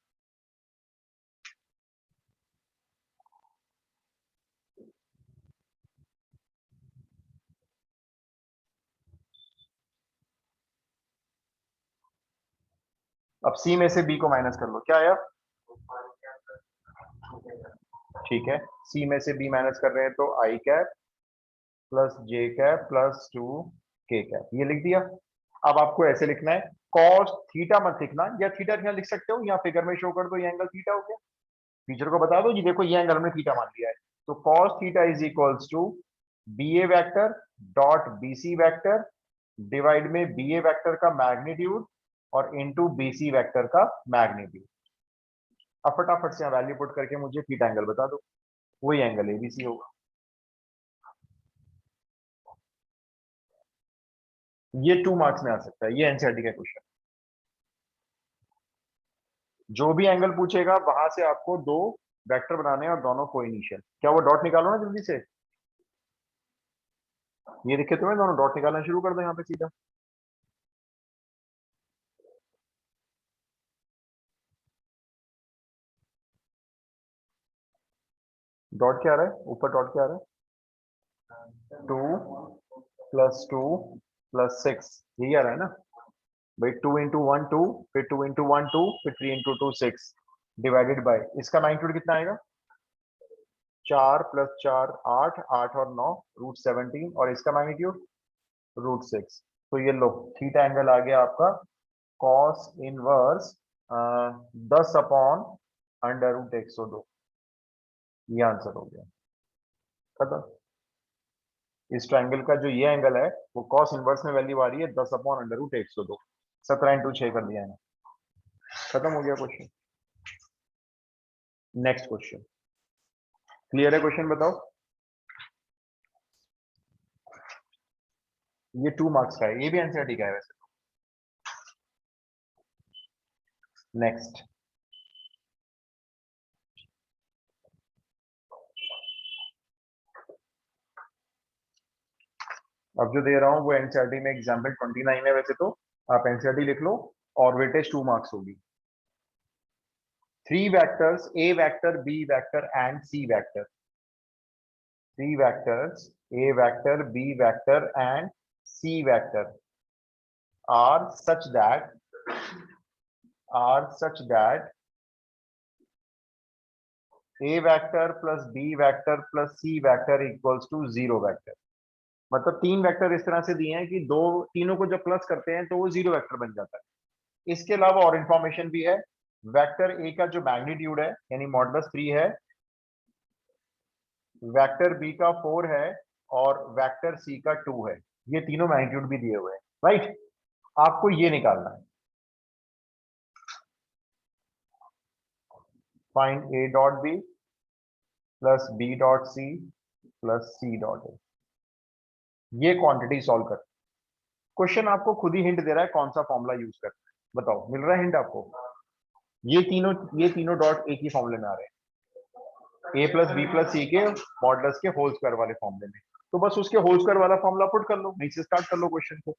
अब सी में से बी को माइनस कर लो, क्या आया? ठीक है, सी में से बी माइनस कर रहे हैं तो आई cap plus j cap plus 2 के कैप, ये लिख दिया। अब आपको ऐसे लिखना है, cos थीटा मत लिखना, या थीटा यहाँ लिख सकते हो, या फिगर में शो कर दो ये एंगल थीटा हो गया। टीचर को बता दो जी, देखो ये एंगल हमने थीटा मान लिया है। तो cos theta is equals to B A vector dot B C vector divide में बी ए वैक्टर का मैग्नीट्यूड और इनटू बी सी वैक्टर का मैग्नीट्यूड। अब फटाफट से वैल्यू पुट करके मुझे थीटा एंगल बता दो, वही एंगल एबीसी होगा। ये 2 मार्क्स में आ सकता है, ये एनसीईआरटी का क्वेश्चन। जो भी एंगल पूछेगा वहां से आपको दो वेक्टर बनाने हैं और दोनों को इनिशियल। क्या वो डॉट निकालो ना जल्दी से, ये दिखे तुम्हें, दोनों डॉट निकालना शुरू कर दो यहाँ पे सीधा। डॉट क्या आ रहा है ऊपर, डॉट क्या आ रहा है? 2 + 2 + 6, यही आ रहा है ना भाई। 2 × 1 2, फिर 2 × 1 2, फिर 3 × 2 6 डिवाइडेड बाय, इसका मैग्नीट्यूड कितना आएगा? 4 + 4 8, 8 और 9 √17, और इसका मैग्नीट्यूड √6। तो ये लो थीटा एंगल आ गया आपका cos इनवर्स 10/√102। ये आंसर हो गया, खत्म। इस ट्रायंगल का जो ये एंगल है वो cos इनवर्स में वैल्यू आ रही है 10/√102। 17 × 6 कर दिया है, खत्म हो गया क्वेश्चन। नेक्स्ट क्वेश्चन, क्लियर है क्वेश्चन? बताओ। ये 2 मार्क्स का है, ये भी एनसीईआरटी का है वैसे तो। नेक्स्ट, अब जो दे रहा हूं वो एनसीईआरटी में एग्जाम्पल 29 है वैसे तो, आप एनसीईआरटी लिख लो और वेटेज 2 मार्क्स होगी। 3 vectors A vector, B vector and C vector. 3 vectors A vector, B vector and C vector are such that A vector plus B vector plus C vector equals to 0 vector। मतलब 3 वेक्टर इस तरह से दिए हैं कि तीनों को जब प्लस करते हैं तो वो 0 वेक्टर बन जाता है। इसके अलावा और इंफॉर्मेशन भी है, वेक्टर ए का जो मैग्नीट्यूड है यानी मॉडुलस 3 है, वेक्टर बी का 4 है, और वेक्टर सी का 2 है। ये तीनों मैग्नीट्यूड भी दिए हुए हैं, राइट। आपको ये निकालना है, find A dot B plus B dot C plus C dot A. ये क्वांटिटी सॉल्व कर। क्वेश्चन आपको खुद ही हिंट दे रहा है कौन सा फॉर्मूला यूज करना है, बताओ मिल रहा है हिंट आपको? ये तीनों डॉट एक ही फॉर्मूले में आ रहे हैं, ए प्लस बी प्लस सी के मॉडुलस के होल स्क्वायर वाले फॉर्मूले में। तो बस उसके होल स्क्वायर वाला फॉर्मूला पुट कर लो, नीचे स्टार्ट कर लो क्वेश्चन को।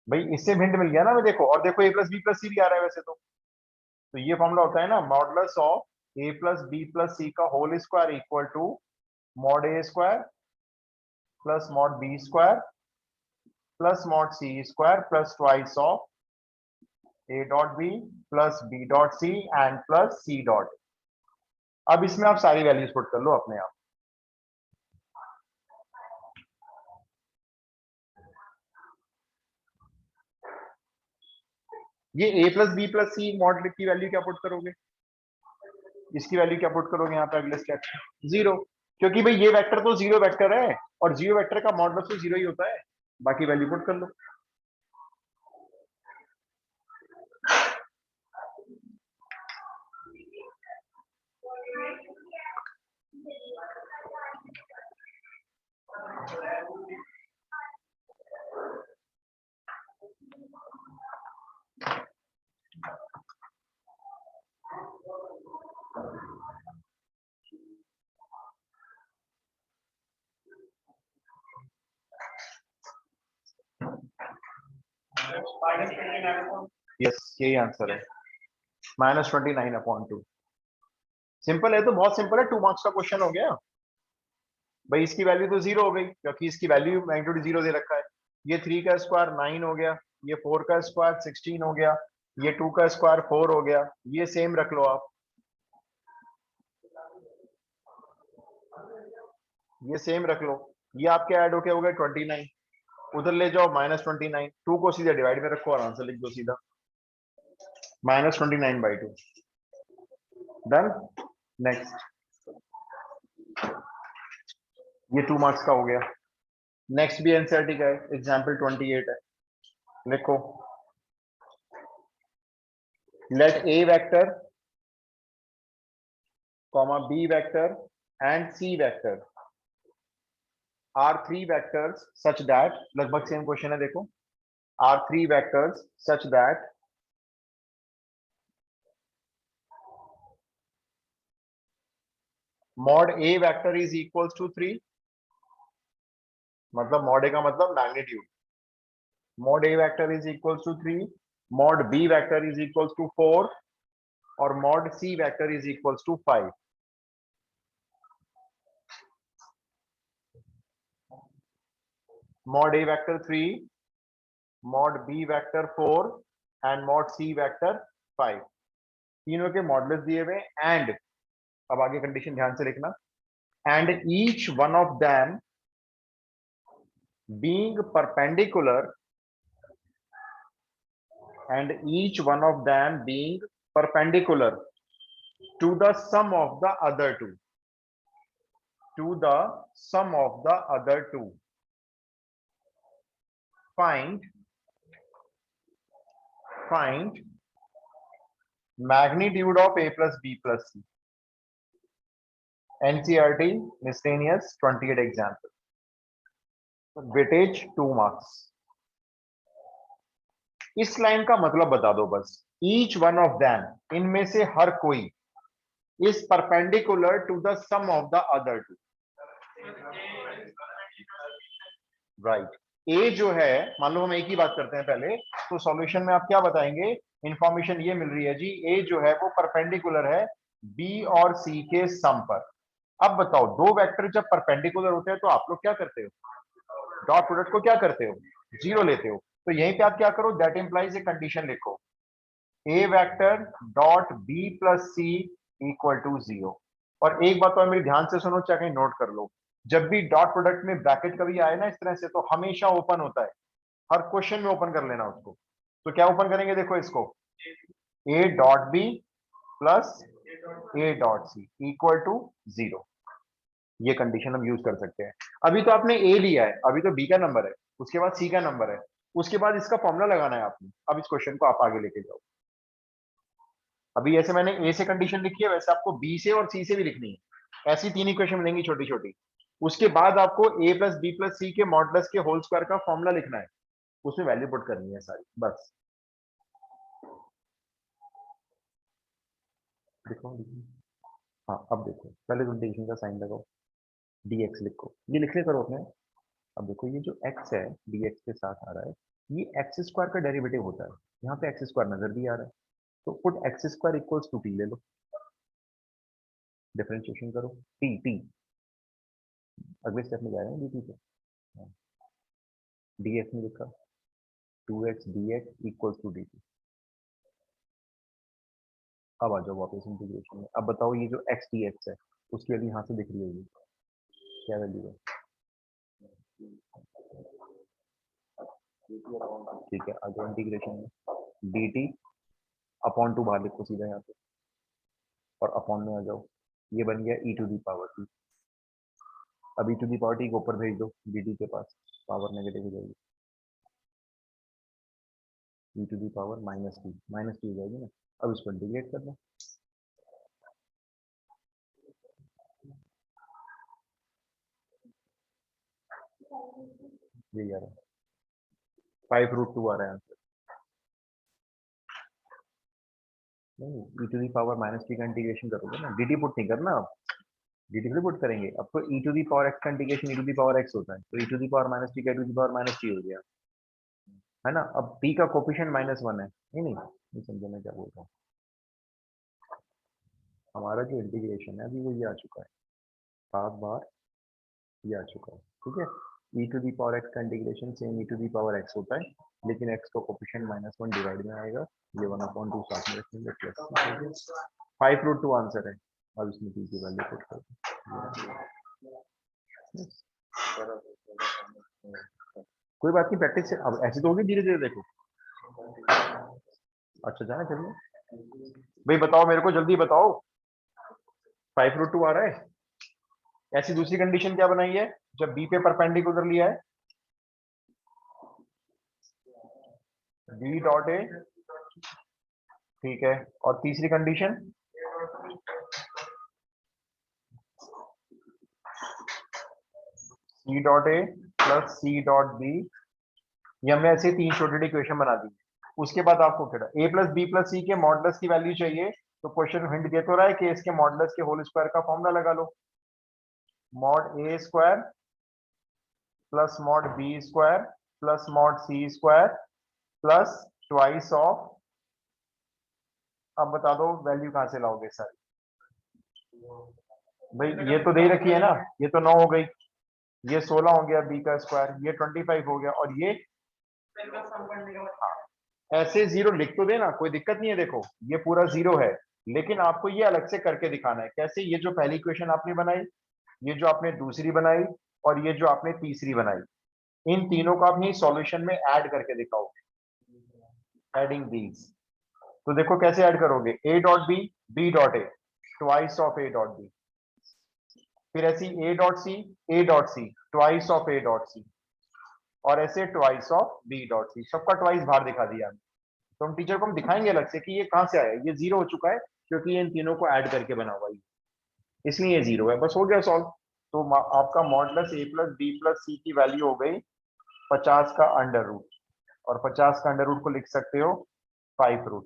भाई इससे हिंट मिल गया ना, मैं देखो, और देखो ए प्लस बी प्लस सी भी आ रहा है वैसे तो ये फॉर्मूला होता है ना, modulus of a plus B plus सी का whole square equal to mod a square plus mod b square plus mod c square plus twice of A dot B plus B dot c and plus C dot. अब इसमें आप सारी वैल्यूज पुट कर लो अपने आप। ये ए प्लस बी प्लस सी मॉड की वैल्यू क्या पुट करोगे, इसकी वैल्यू क्या पुट करोगे यहाँ पे अगले स्टेप जीरो, क्योंकि भाई ये वेक्टर तो जीरो वेक्टर है और जीरो वेक्टर का मॉडुलस तो जीरो ही होता है, बाकी वैल्यू पुट कर लो। यस यही आंसर है, -29/2। सिंपल है, तो बहुत सिंपल है, 2 मार्क्स का क्वेश्चन हो गया भाई। इसकी वैल्यू तो जीरो हो गई क्योंकि इसकी वैल्यू मैग्नीट्यूड जीरो दे रखा है। ये 3 का स्क्वायर 9 हो गया, ये 4 का स्क्वायर 16 हो गया, ये 2 का स्क्वायर 4 हो गया, ये सेम रख लो आप, ये सेम रख लो, ये आपके ऐड होके हो गए 29, उधर ले जाओ -29, 2 को सीधा डिवाइड में रखो और आंसर लिख दो सीधा, -29/2। डन। नेक्स्ट, ये 2 मार्क्स का हो गया। नेक्स्ट भी एनसीईआरटी का है, एग्जाम्पल 28 है, लिखो। Late A vector comma b vector and c vector are 3 vectors such that, लगभग सेम क्वेश्चन है देखो, are 3 vectors such that mod a vector is equals to 3, मतलब mod a का मतलब magnitude, mod a vector is equals to 3, mod b vector is equals to 4 और mod c vector is equals to 5। mod a vector 3, mod b vector 4 and mod c vector 5, तीनों के मॉडल्स दिए हुए एंड, अब आगे कंडीशन ध्यान से लिखना, and each one of them being perpendicular and each one of them being perpendicular to the sum of the other two, to the sum of the other two, find magnitude of a plus b plus c। NCERT miscellaneous 28 example, weightage 2 marks। इस लाइन का मतलब बता दो बस, each one of them, इनमें से हर कोई, is perpendicular to the sum of the other two, right। a जो है, मान लो हम एक ही बात करते हैं पहले, तो सॉल्यूशन में आप क्या बताएंगे, इंफॉर्मेशन ये मिल रही है जी, a जो है वो परपेंडिकुलर है b और c के सम पर। अब बताओ, दो वेक्टर जब परपेंडिकुलर होते हैं तो आप लोग क्या करते हो, डॉट प्रोडक्ट को क्या करते हो, जीरो लेते हो। तो यहीं पे आप क्या करो, दैट इंप्लाइज ए कंडीशन लिखो, a vector dot B plus c equal to 0। और एक बात और मेरी ध्यान से सुनो, चाहे कहीं नोट कर लो, जब भी डॉट प्रोडक्ट में ब्रैकेट कभी आए ना इस तरह से, तो हमेशा ओपन होता है, हर क्वेश्चन में ओपन कर लेना उसको। तो क्या ओपन करेंगे, देखो इसको, A dot B plus A dot C equal to 0, ये कंडीशन हम यूज कर सकते हैं। अभी तो आपने ए लिया है, अभी तो बी का नंबर है, उसके बाद सी का नंबर है, उसके बाद इसका फॉर्मूला लगाना है आपने। अब इस क्वेश्चन को आप आगे लेके जाओ। अभी ऐसे मैंने ए से कंडीशन लिखी है, वैसे आपको बी से और सी से भी लिखनी है, ऐसी 3 इक्वेशन मिलेंगी छोटी छोटी। उसके बाद आपको ए प्लस बी प्लस सी के मॉडुलस के होल स्क्वायर का फॉर्मूला लिखना है, उसमें वैल्यू पुट करनी है सारी, बस। देखो हाँ, अब देखो, पहले तो डिवीजन का साइन लगाओ, dx लिखो, ये लिखने करो अपने। अब देखो, ये जो x है dx के साथ आ रहा है, ये एक्स स्क्वायर का डेरिवेटिव होता है, यहाँ पे एक्स स्क्वायर नजर भी आ रहा है, तो put X square equals to T ले लो, डिफरेंशिएशन करो, टी टी, अगले स्टेप में जा रहे हैं dt पे, dx में लिखा 2x dx equals to dt, अब आ जाओ वापस इंटीग्रेशन में। अब बताओ ये जो एक्स टी एक्स है उसकी वैल्यू यहाँ से दिख रही होगी, क्या वैल्यू है? ठीक है, आ जाओ इंटीग्रेशन में, डी टी अपॉन टू बाहर लिखो सीधा यहाँ पे, और अपॉन में आ जाओ, ये बन गया ई टू दी पावर टी। अब ई टू दी पावर टी को ऊपर भेज दो डी टी के पास, पावर नेगेटिव हो जाएगी, e to the power minus t हो जाएगी ना। अब इसको इंटीग्रेट कर दो, ये आ रहा है 5√2 आ रहा है आंसर। नहीं, e to the power minus t का इंटीग्रेशन करोगे ना, डी टी पुट नहीं करना अब, डी टी थोड़ी पुट करेंगे अब तो। E to the power x का integration e to the power x होता है, तो e to the power minus t का e to the power minus t हो गया, है ना। अब टी का कोफिशिएंट -1 है, नहीं समझे मैं क्या बोल रहा हूँ। हमारा जो इंटीग्रेशन है अभी वो ये आ चुका है, 7 बार ये आ चुका है, ठीक है। E to the power x का integration same E to the power x होता है, लेकिन एक्स का कोफिशिएंट -1 डिवाइड में आएगा, ये 1/2 साथ में रखेंगे, प्लस 5√2 आंसर है। अब इसमें टी की वैल्यू पुट कर दो, कोई बात नहीं, प्रैक्टिस से अब ऐसे तो होगी धीरे धीरे, देखो। अच्छा जाना चलिए भाई, बताओ मेरे को जल्दी बताओ, 5√2 आ रहा है। ऐसी दूसरी कंडीशन क्या बनाई है जब बी पे परपेंडिकुलर लिया है, बी डॉट ए, ठीक है। और तीसरी condition C dot A plus C dot B, ये हमने ऐसे 3 छोटे इक्वेशन बना दी। उसके बाद आपको क्या ए प्लस बी प्लस सी के मॉडुलस की वैल्यू चाहिए, तो क्वेश्चन हिंट दे तो रहा है कि इसके मॉडुलस के होल स्क्वायर का फॉर्मूला लगा लो, mod a square plus mod b square plus mod c square plus twice of, अब बता दो वैल्यू कहां से लाओगे सर? भाई ये तो दे रखी है ना, ये तो 9 हो गई, ये 16 हो गया बी का स्क्वायर, ये 25 हो गया, और ये ऐसे 0 लिख तो देना, कोई दिक्कत नहीं है। देखो ये पूरा 0 है, लेकिन आपको ये अलग से करके दिखाना है। कैसे? ये जो पहली इक्वेशन आपने बनाई, ये जो आपने दूसरी बनाई, और ये जो आपने तीसरी बनाई, इन तीनों को आप यही सॉल्यूशन में ऐड करके दिखाओगे, एडिंग दीज। तो देखो कैसे ऐड करोगे, A dot B, B dot A, twice of A dot B, फिर ऐसी A dot C, twice of A dot C, और ऐसे twice of B dot C, सबका ट्वाइस बाहर दिखा दिया हमने। तो हम टीचर को हम दिखाएंगे अलग से कि ये कहां से आया, ये 0 हो चुका है क्योंकि ये इन तीनों को ऐड करके बना हुआ है, इसलिए ये 0 है। बस हो गया सॉल्व। तो आपका मॉडुलस ए प्लस बी प्लस सी की वैल्यू हो गई 50 का अंडर रूट, और 50 का अंडर रूट को लिख सकते हो 5√2।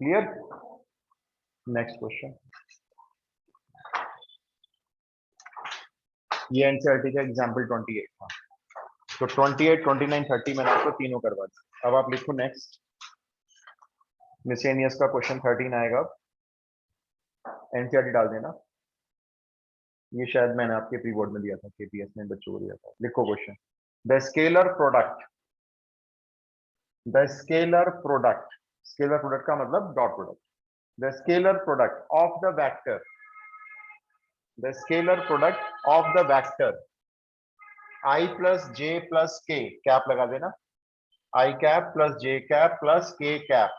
क्लियर? नेक्स्ट क्वेश्चन, ये एनसीईआरटी का एग्जाम्पल 28 था, तो 28, 29, 30 मैंने आपको तीनों करवा दिया। अब आप लिखो नेक्स्ट, मिसलेनियस का क्वेश्चन 13 आएगा, एनसीईआरटी डाल देना। ये शायद मैंने आपके प्री बोर्ड में दिया था, केपीएस में बच्चों को दिया था। लिखो question, the scalar product scalar product का मतलब dot product, the scalar product of the vector i plus j plus k, cap लगा देना, i cap plus j cap plus k cap,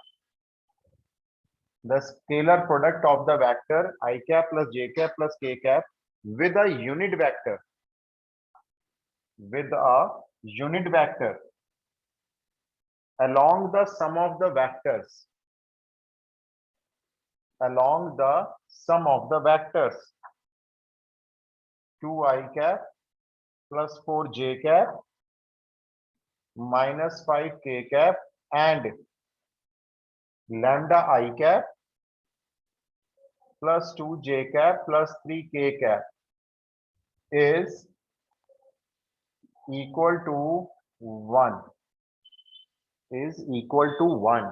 the scalar product of the vector i cap plus j cap plus k cap with a unit vector along the sum of the vectors 2i cap plus 4j cap minus 5k cap and lambda I cap plus 2j cap plus 3k cap is equal to 1,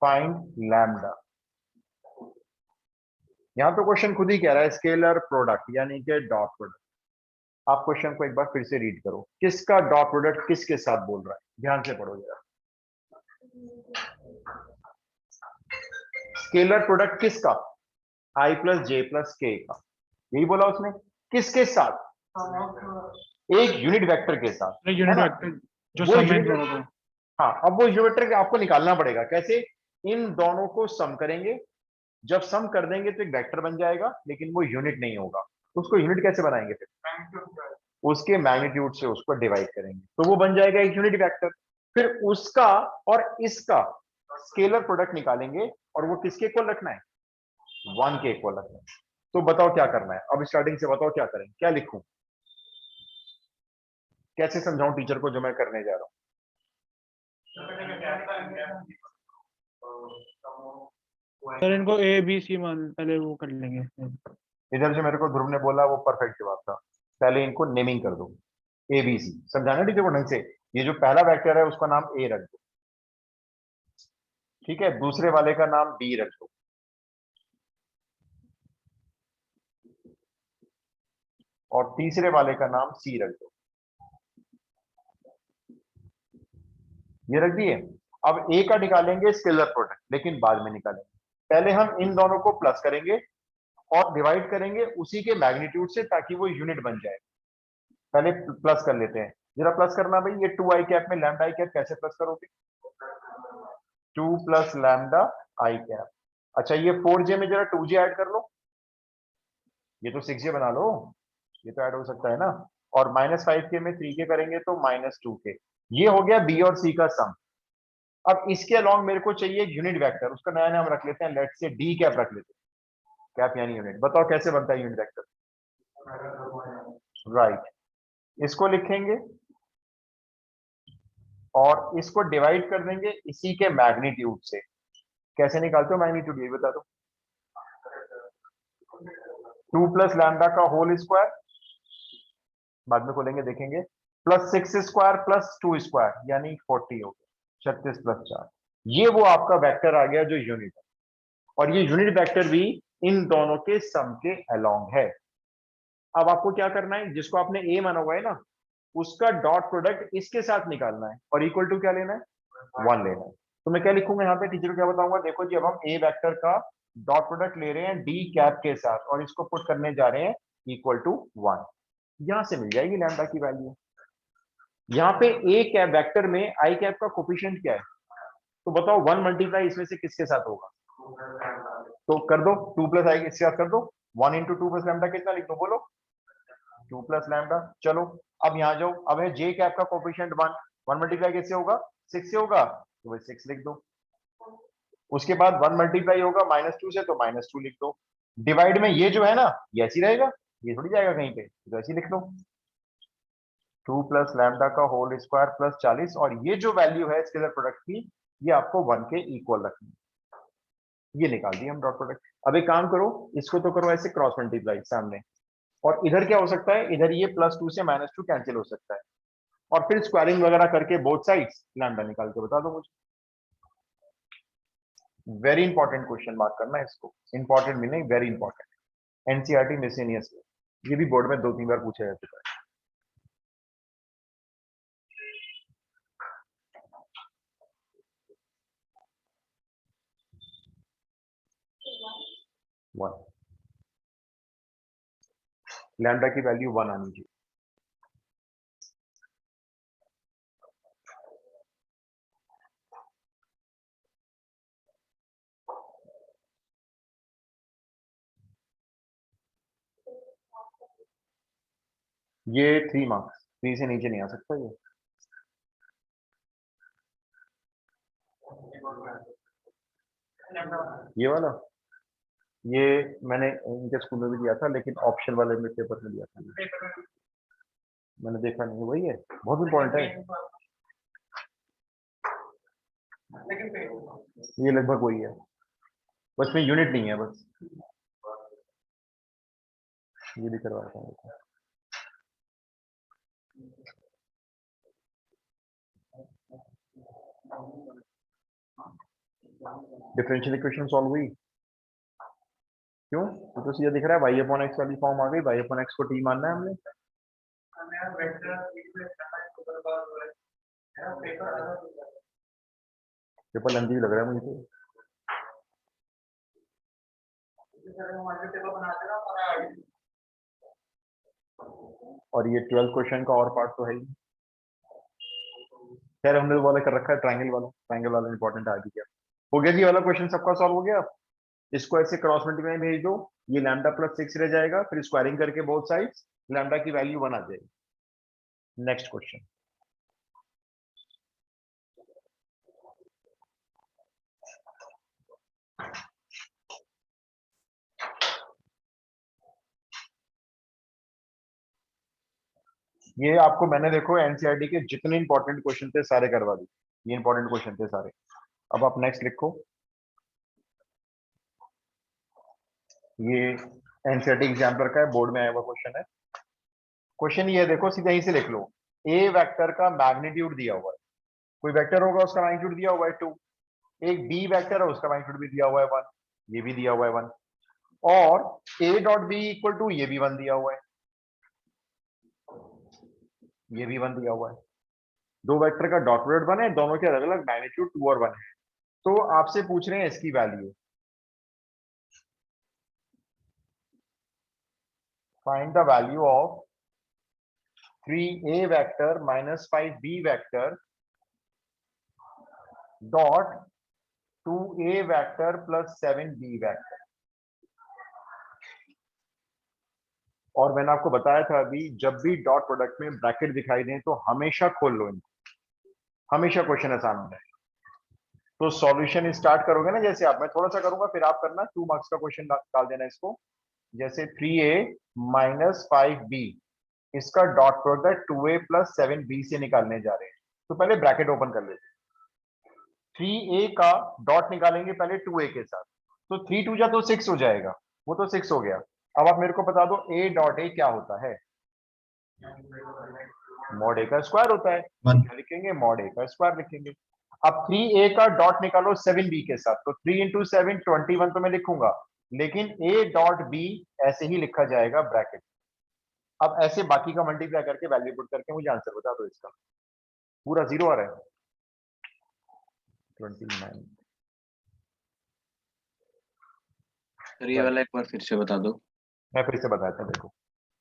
find lambda। यहां तो क्वेश्चन खुद ही कह रहा है स्केलर प्रोडक्ट यानी कि डॉट प्रोडक्ट। आप क्वेश्चन को एक बार फिर से रीड करो, किसका डॉट प्रोडक्ट किसके साथ बोल रहा है, ध्यान से पढ़ो जरा। स्केलर प्रोडक्ट किसका? i प्लस जे प्लस के का। यही बोला उसने। किसके साथ? एक यूनिट वेक्टर के साथ, है यूनिट ना? वेक्टर जो वो सम यूनिट, होगा। हाँ, अब वो यूनिट वेक्टर आपको निकालना पड़ेगा। कैसे? इन दोनों को सम करेंगे, जब सम कर देंगे तो एक वेक्टर बन जाएगा, लेकिन वो यूनिट नहीं होगा। उसको यूनिट कैसे बनाएंगे? फिर उसके मैग्नीट्यूड से उसको डिवाइड करेंगे तो वो बन जाएगा एक यूनिट वेक्टर। फिर उसका और इसका स्केलर प्रोडक्ट निकालेंगे, और वो किसके इक्वल रखना है? 1 के इक्वल रखना है। तो बताओ क्या करना है? अब स्टार्टिंग से बताओ क्या करें, क्या लिखूं, कैसे समझाऊं टीचर को जो मैं करने जा रहा हूं? सर इनको ए बी सी मान पहले वो कर लेंगे। इधर जो मेरे को ध्रुव ने बोला वो परफेक्ट जवाब था। पहले इनको नेमिंग कर दो, ए बी सी। समझाना टीचर को ढंग से। ये जो पहला वेक्टर है उसका नाम ए रख दो, ठीक है? दूसरे वाले का नाम बी रख दो, और तीसरे वाले का नाम सी रख दो। ये रख दिए। अब ए का निकालेंगे स्केलर प्रोडक्ट, लेकिन बाद में निकालेंगे। पहले हम इन दोनों को प्लस करेंगे और डिवाइड करेंगे उसी के मैग्नीट्यूड से, ताकि वो यूनिट बन जाए। पहले प्लस कर लेते हैं। जरा प्लस करना भाई। ये 2 आई कैप में लैम्डा आई कैप कैसे प्लस करोगे? 2 प्लस लैम्डा आई कैप। अच्छा, ये 4j में जरा 2j ऐड कर लो। ये तो 6j बना लो, ये तो ऐड हो सकता है ना। और -5k में 3k करेंगे तो -2k। ये हो गया बी और सी का सम। अब इसके अलोंग मेरे को चाहिए एक यूनिट वेक्टर, उसका नया नाम रख लेते हैं, लेट से डी कैप रख लेते हैं। कैप यानी यूनिट। बताओ कैसे बनता है यूनिट वेक्टर? राइट, इसको लिखेंगे और इसको डिवाइड कर देंगे इसी के मैग्नीट्यूड से। कैसे निकालते हो मैग्नीट्यूड, ये बता दो। 2 प्लस लैम्डा का होल स्क्वायर, बाद में खोलेंगे देखेंगे, प्लस 6 स्क्वायर प्लस 2 स्क्वायर, यानी 40 हो गया। 36 प्लस 4, ये वो आपका वेक्टर आ गया जो यूनिट है। और ये यूनिट वेक्टर भी इन दोनों के सम के अलोंग है। अब आपको क्या करना है? जिसको आपने ए माना हुआ है ना, उसका डॉट प्रोडक्ट इसके साथ निकालना है, और इक्वल टू क्या लेना है? 1 लेना है। तो मैं क्या लिखूंगा यहाँ पे? टीचर को क्या बताऊंगा? देखो जी, अब हम ए वेक्टर का डॉट प्रोडक्ट ले रहे हैं डी कैप के साथ, और इसको पुट करने जा रहे हैं इक्वल टू 1। यहां से मिल जाएगी लैम्डा की वैल्यू। यहाँ पे ए कैप वेक्टर में आई कैप का कोफिशिएंट क्या है? तो बताओ 1 मल्टीप्लाई इसमें से किसके साथ होगा? तो कर दो, 2 प्लस आई इसके साथ कर दो। 1 इंटू 2 प्लस लैम्डा कितना लिख दो? बोलो। 2 प्लस लैम्डा। चलो अब यहाँ जाओ। अब है जे कैप का कोफिशिएंट 1। 1 मल्टीप्लाई किससे होगा? 6 से होगा, तो भाई 6 लिख दो। उसके बाद 1 मल्टीप्लाई होगा -2 से, तो -2 लिख दो। डिवाइड में ये जो है ना, ये ऐसी रहेगा, ये थोड़ी जाएगा कहीं पे, तो ऐसी लिख दो। 2 प्लस लैम्डा का होल स्क्वायर प्लस 40, और ये जो वैल्यू है स्केलर प्रोडक्ट की, ये आपको 1 के इक्वल रखनी है। ये निकाल दिया हम डॉट प्रोडक्ट। अब एक काम करो, इसको तो करो ऐसे क्रॉस मल्टीप्लाई सामने, और इधर क्या हो सकता है? इधर ये +2 से -2 कैंसिल हो सकता है, और फिर स्क्वायरिंग वगैरह करके बोथ साइड्स लैम्डा निकाल के बता दो मुझे। वेरी इंपॉर्टेंट क्वेश्चन, मार्क करना है इसको। इंपॉर्टेंट भी नहीं, वेरी इंपॉर्टेंट। एनसीईआरटी मिसलेनियस, ये भी बोर्ड में 2-3 बार पूछा जा चुका है। वन, लैम्डा की वैल्यू 1 आनी चाहिए। ये 3 मार्क्स, 3 से नीचे नहीं आ सकता ये। ये वाला, ये मैंने इनके स्कूल में भी दिया था, लेकिन ऑप्शन वाले में पेपर में दिया था मैंने देखा नहीं। वही है, बहुत इंपॉर्टेंट है ये, लगभग वही है, बस में यूनिट नहीं है बस। ये भी करवाता हूँ। डिफरेंशियल इक्वेशन सॉल्व हुई? क्यों? तो सीधा दिख रहा है, y अपॉन एक्स वाली फॉर्म आ गई। y अपॉन एक्स को t मानना है हमने। पेपर लंबी लग रहा है मुझे तो। और ये 12 क्वेश्चन का और पार्ट तो है ही। खैर हमने तो वाला कर रखा है, ट्रायंगल वाला इंपॉर्टेंट आ गया। हो गया जी, वाला क्वेश्चन सबका सॉल्व हो गया। इसको ऐसे क्रॉस मल्टीप्लाई में भेज दो, ये लैम्डा प्लस 6 रह जाएगा, फिर स्क्वायरिंग करके बोथ साइड्स लैम्डा की वैल्यू 1 आ जाएगी। Next question. ये आपको मैंने देखो एनसीईआरटी के जितने इंपॉर्टेंट क्वेश्चन थे सारे करवा दी, ये इंपॉर्टेंट क्वेश्चन थे सारे। अब आप नेक्स्ट लिखो, ये एनसीईआरटी एग्जाम्पलर का है, बोर्ड में आया हुआ क्वेश्चन है। क्वेश्चन ये देखो, सीधा यहीं से लिख लो, ए वेक्टर का मैग्नीट्यूड दिया हुआ है, कोई वेक्टर होगा उसका मैग्नीट्यूड दिया हुआ है 2, एक बी वेक्टर है उसका मैग्नीट्यूड भी दिया हुआ है 1, ये भी दिया हुआ है 1, और A dot B equal to ये भी 1 दिया हुआ है, ये भी 1 दिया हुआ है। दो वेक्टर का डॉट प्रोडक्ट 1 है, दोनों के अलग अलग मैग्नीट्यूड 2 और 1 है। तो आपसे पूछ रहे हैं इसकी value, find the value of 3a vector minus 5b vector dot 2a vector plus 7b vector। और मैंने आपको बताया था अभी, जब भी डॉट प्रोडक्ट में ब्रैकेट दिखाई दें तो हमेशा खोल लो इनको, हमेशा क्वेश्चन आसान होता है। तो सॉल्यूशन स्टार्ट करोगे ना, जैसे आप, मैं थोड़ा सा करूंगा फिर आप करना, 2 मार्क्स का क्वेश्चन डाल देना इसको। जैसे 3a माइनस 5b, इसका dot product 2a plus 7b से निकालने जा रहे हैं। तो पहले ब्रैकेट ओपन कर लेते हैं, 3a का डॉट निकालेंगे पहले 2a के साथ, तो 3 2 जा तो 6 हो जाएगा, वो तो 6 हो गया। अब आप मेरे को बता दो a डॉट a क्या होता है। मॉड a का स्क्वायर होता है, तो क्या लिखेंगे, मॉड a का स्क्वायर लिखेंगे। अब 3a का डॉट निकालो 7b के साथ, तो 3 इंटू 7 21 तो मैं लिखूंगा, लेकिन a डॉट b ऐसे ही लिखा जाएगा ब्रैकेट। अब ऐसे बाकी का मल्टीप्लाई करके वैल्यू पुट करके मुझे आंसर बता दो इसका। पूरा 0 आ रहा है, 29। सर ये वाला एक बार फिर से बता दो। मैं फिर से बताता हूँ, देखो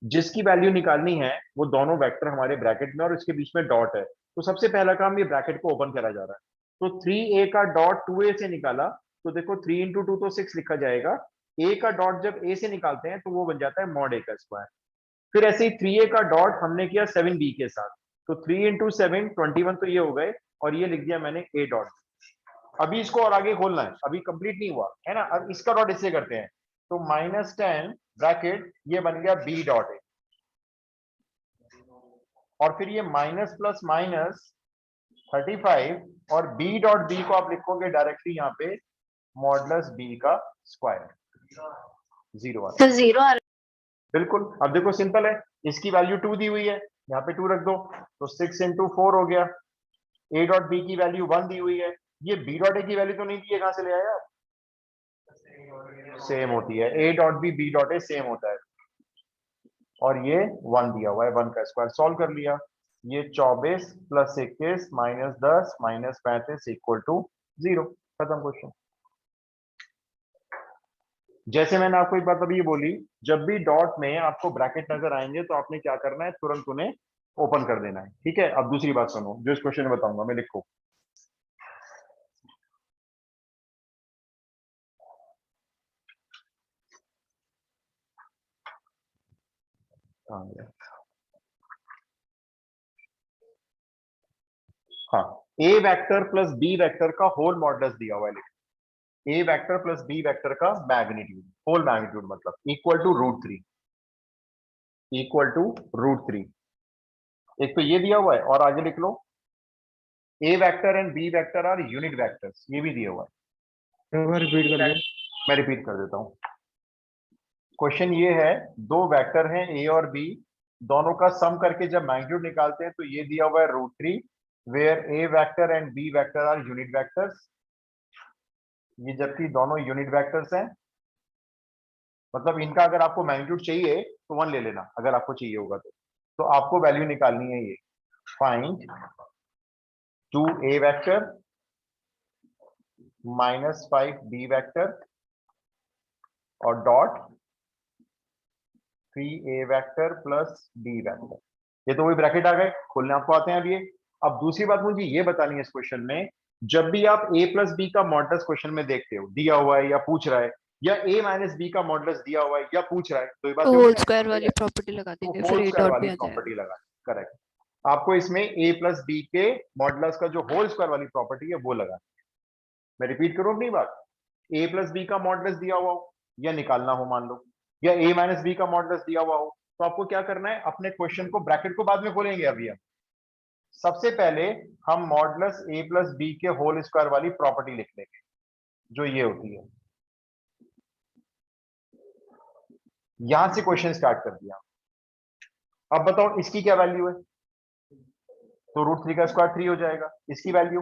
जिसकी वैल्यू निकालनी है वो दोनों वेक्टर हमारे ब्रैकेट में और इसके बीच में डॉट है, तो सबसे पहला काम ये ब्रैकेट को ओपन करा जा रहा है। तो 3a का डॉट 2a से निकाला, तो देखो 3 इंटू 2 तो 6 लिखा जाएगा, a का डॉट जब a से निकालते हैं तो वो बन जाता है मॉड a का स्क्वायर। फिर ऐसे ही 3a का डॉट हमने किया 7b के साथ, तो 3 इंटू 7 21 तो ये हो गए, और ये लिख दिया मैंने a डॉट। अभी इसको और आगे खोलना है, अभी कंप्लीट नहीं हुआ है ना। अब इसका डॉट इससे करते हैं, तो -10 ब्रैकेट ये बन गया b डॉट ए, और फिर ये माइनस प्लस माइनस 35, और b डॉट b को आप लिखोगे डायरेक्टली यहाँ पे मॉडुलस b का स्क्वायर, 0 तो 0 आ रहा बिल्कुल। अब देखो सिंपल है, इसकी वैल्यू 2 दी हुई है, यहाँ पे 2 रख दो, तो 6 इंटू 4 हो गया। a डॉट b की वैल्यू 1 दी हुई है, ये b डॉट a की वैल्यू तो नहीं दी है, कहां से ले आया, सेम होती है, a dot b b dot a same होता है, और ये 1 दिया हुआ है, 1 का स्क्वायर सॉल्व कर लिया। ये 24 plus 21 minus 10 minus 35 equal to 0, खत्म क्वेश्चन। जैसे मैंने आपको एक बात अभी ये बोली, जब भी डॉट में आपको ब्रैकेट नजर आएंगे तो आपने क्या करना है, तुरंत उन्हें ओपन कर देना है, ठीक है। अब दूसरी बात सुनो, जो इस क्वेश्चन में बताऊंगा मैं, लिखो हाँ, ए वेक्टर प्लस बी वेक्टर का होल मॉडुलस दिया हुआ है, a vector plus B vector का मैग्नीट्यूड, होल मैग्नीट्यूड मतलब इक्वल टू √3, इक्वल टू √3। एक तो ये दिया हुआ है, और आगे लिख लो a vector and B vector are unit vectors, ये भी दिया हुआ है। एक बार रिपीट कर दो। मैं रिपीट कर देता हूं, क्वेश्चन ये है, दो वेक्टर हैं ए और बी, दोनों का सम करके जब मैग्नीट्यूड निकालते हैं तो ये दिया हुआ है √3, where A vector and B vector are unit vectors. ये जबकि दोनों यूनिट वेक्टर्स हैं, मतलब इनका अगर आपको मैग्नीट्यूड चाहिए तो 1 ले लेना, अगर आपको चाहिए होगा तो आपको वैल्यू निकालनी है ये, find 2a vector -5b vector और dot 3a vector plus b vector. ये तो वही ब्रैकेट आ गए, खोलने आपको आते हैं अब ये। अब दूसरी बात मुझे ये बतानी है इस क्वेश्चन में, जब भी आप a प्लस बी का मॉडुलस क्वेश्चन में देखते हो, दिया हुआ है या पूछ रहा है, या a माइनस बी का मॉडुलस दिया हुआ है या पूछ रहा है, तो ये बात होल स्क्वायर वाली प्रॉपर्टी लगा देंगे, तो फिर होल ए स्क्वायर डॉट भी वाली आ जाएगा। प्रॉपर्टी लगा, करेक्ट। आपको इसमें a प्लस बी के मॉडुलस का जो होल स्क्वायर वाली प्रॉपर्टी है वो लगा। मैं रिपीट करूं अपनी बात, a प्लस बी का मॉडुलस दिया हुआ हो या निकालना हो मान लो, या a माइनस बी का मॉडुलस दिया हुआ हो, तो आपको क्या करना है, अपने क्वेश्चन को, ब्रैकेट को बाद में खोलेंगे अभी हम। सबसे पहले हम मॉडुलस a प्लस बी के होल स्क्वायर वाली प्रॉपर्टी लिख लेंगे, जो ये होती है। यहां से क्वेश्चन स्टार्ट कर दिया। अब बताओ इसकी क्या वैल्यू है, तो √3 का स्क्वायर 3 हो जाएगा। इसकी वैल्यू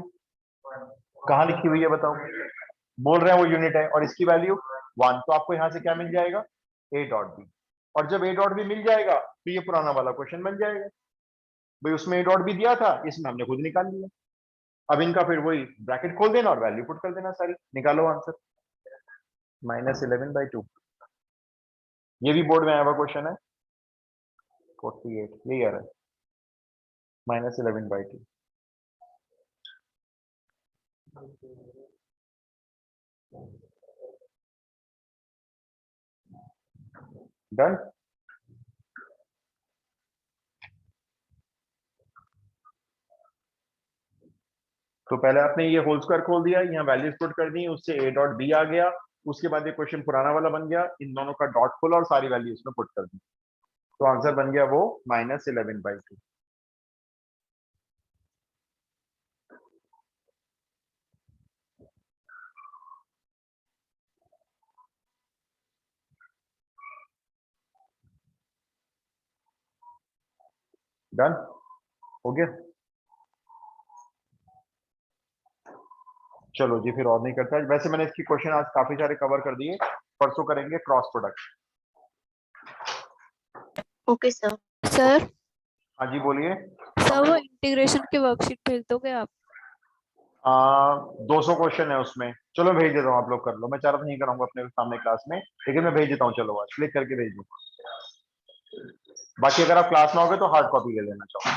कहां लिखी हुई है बताओ, बोल रहे हैं वो यूनिट है, और इसकी वैल्यू 1, तो आपको यहां से क्या मिल जाएगा, a डॉट बी। और जब a डॉट बी मिल जाएगा तो ये पुराना वाला क्वेश्चन बन जाएगा, भाई उसमें a डॉट बी दिया था, इसमें हमने खुद निकाल लिया। अब इनका फिर वही ब्रैकेट खोल देना और वैल्यू पुट कर देना सारी, निकालो आंसर। -11/2, ये भी बोर्ड में आया हुआ क्वेश्चन है, 48 यही आ रहा है, -11/2। डन। तो पहले आपने ये होल स्क्वायर खोल दिया, यहाँ वैल्यूज पुट कर दी, उससे a डॉट बी आ गया। उसके बाद ये क्वेश्चन पुराना वाला बन गया, इन दोनों का डॉट खोला और सारी वैल्यू इसमें पुट कर दी, तो आंसर बन गया वो -11/2। डन हो गया। चलो जी, फिर और नहीं करता है। वैसे मैंने इसकी क्वेश्चन आज काफी सारे कवर कर दिए, परसों करेंगे cross product. Okay sir. Sir हाँ जी बोलिए। सर वो इंटीग्रेशन की वर्कशीट भेज दोगे आप? 200 क्वेश्चन है उसमें, चलो भेज देता हूँ, आप लोग कर लो। मैं चाह रहा था नहीं कराऊंगा अपने सामने क्लास में, लेकिन मैं भेज देता हूँ, चलो आज क्लिक करके भेज दूँ। बाकी अगर आप क्लास में आओगे तो हार्ड कॉपी ले लेना चाहो।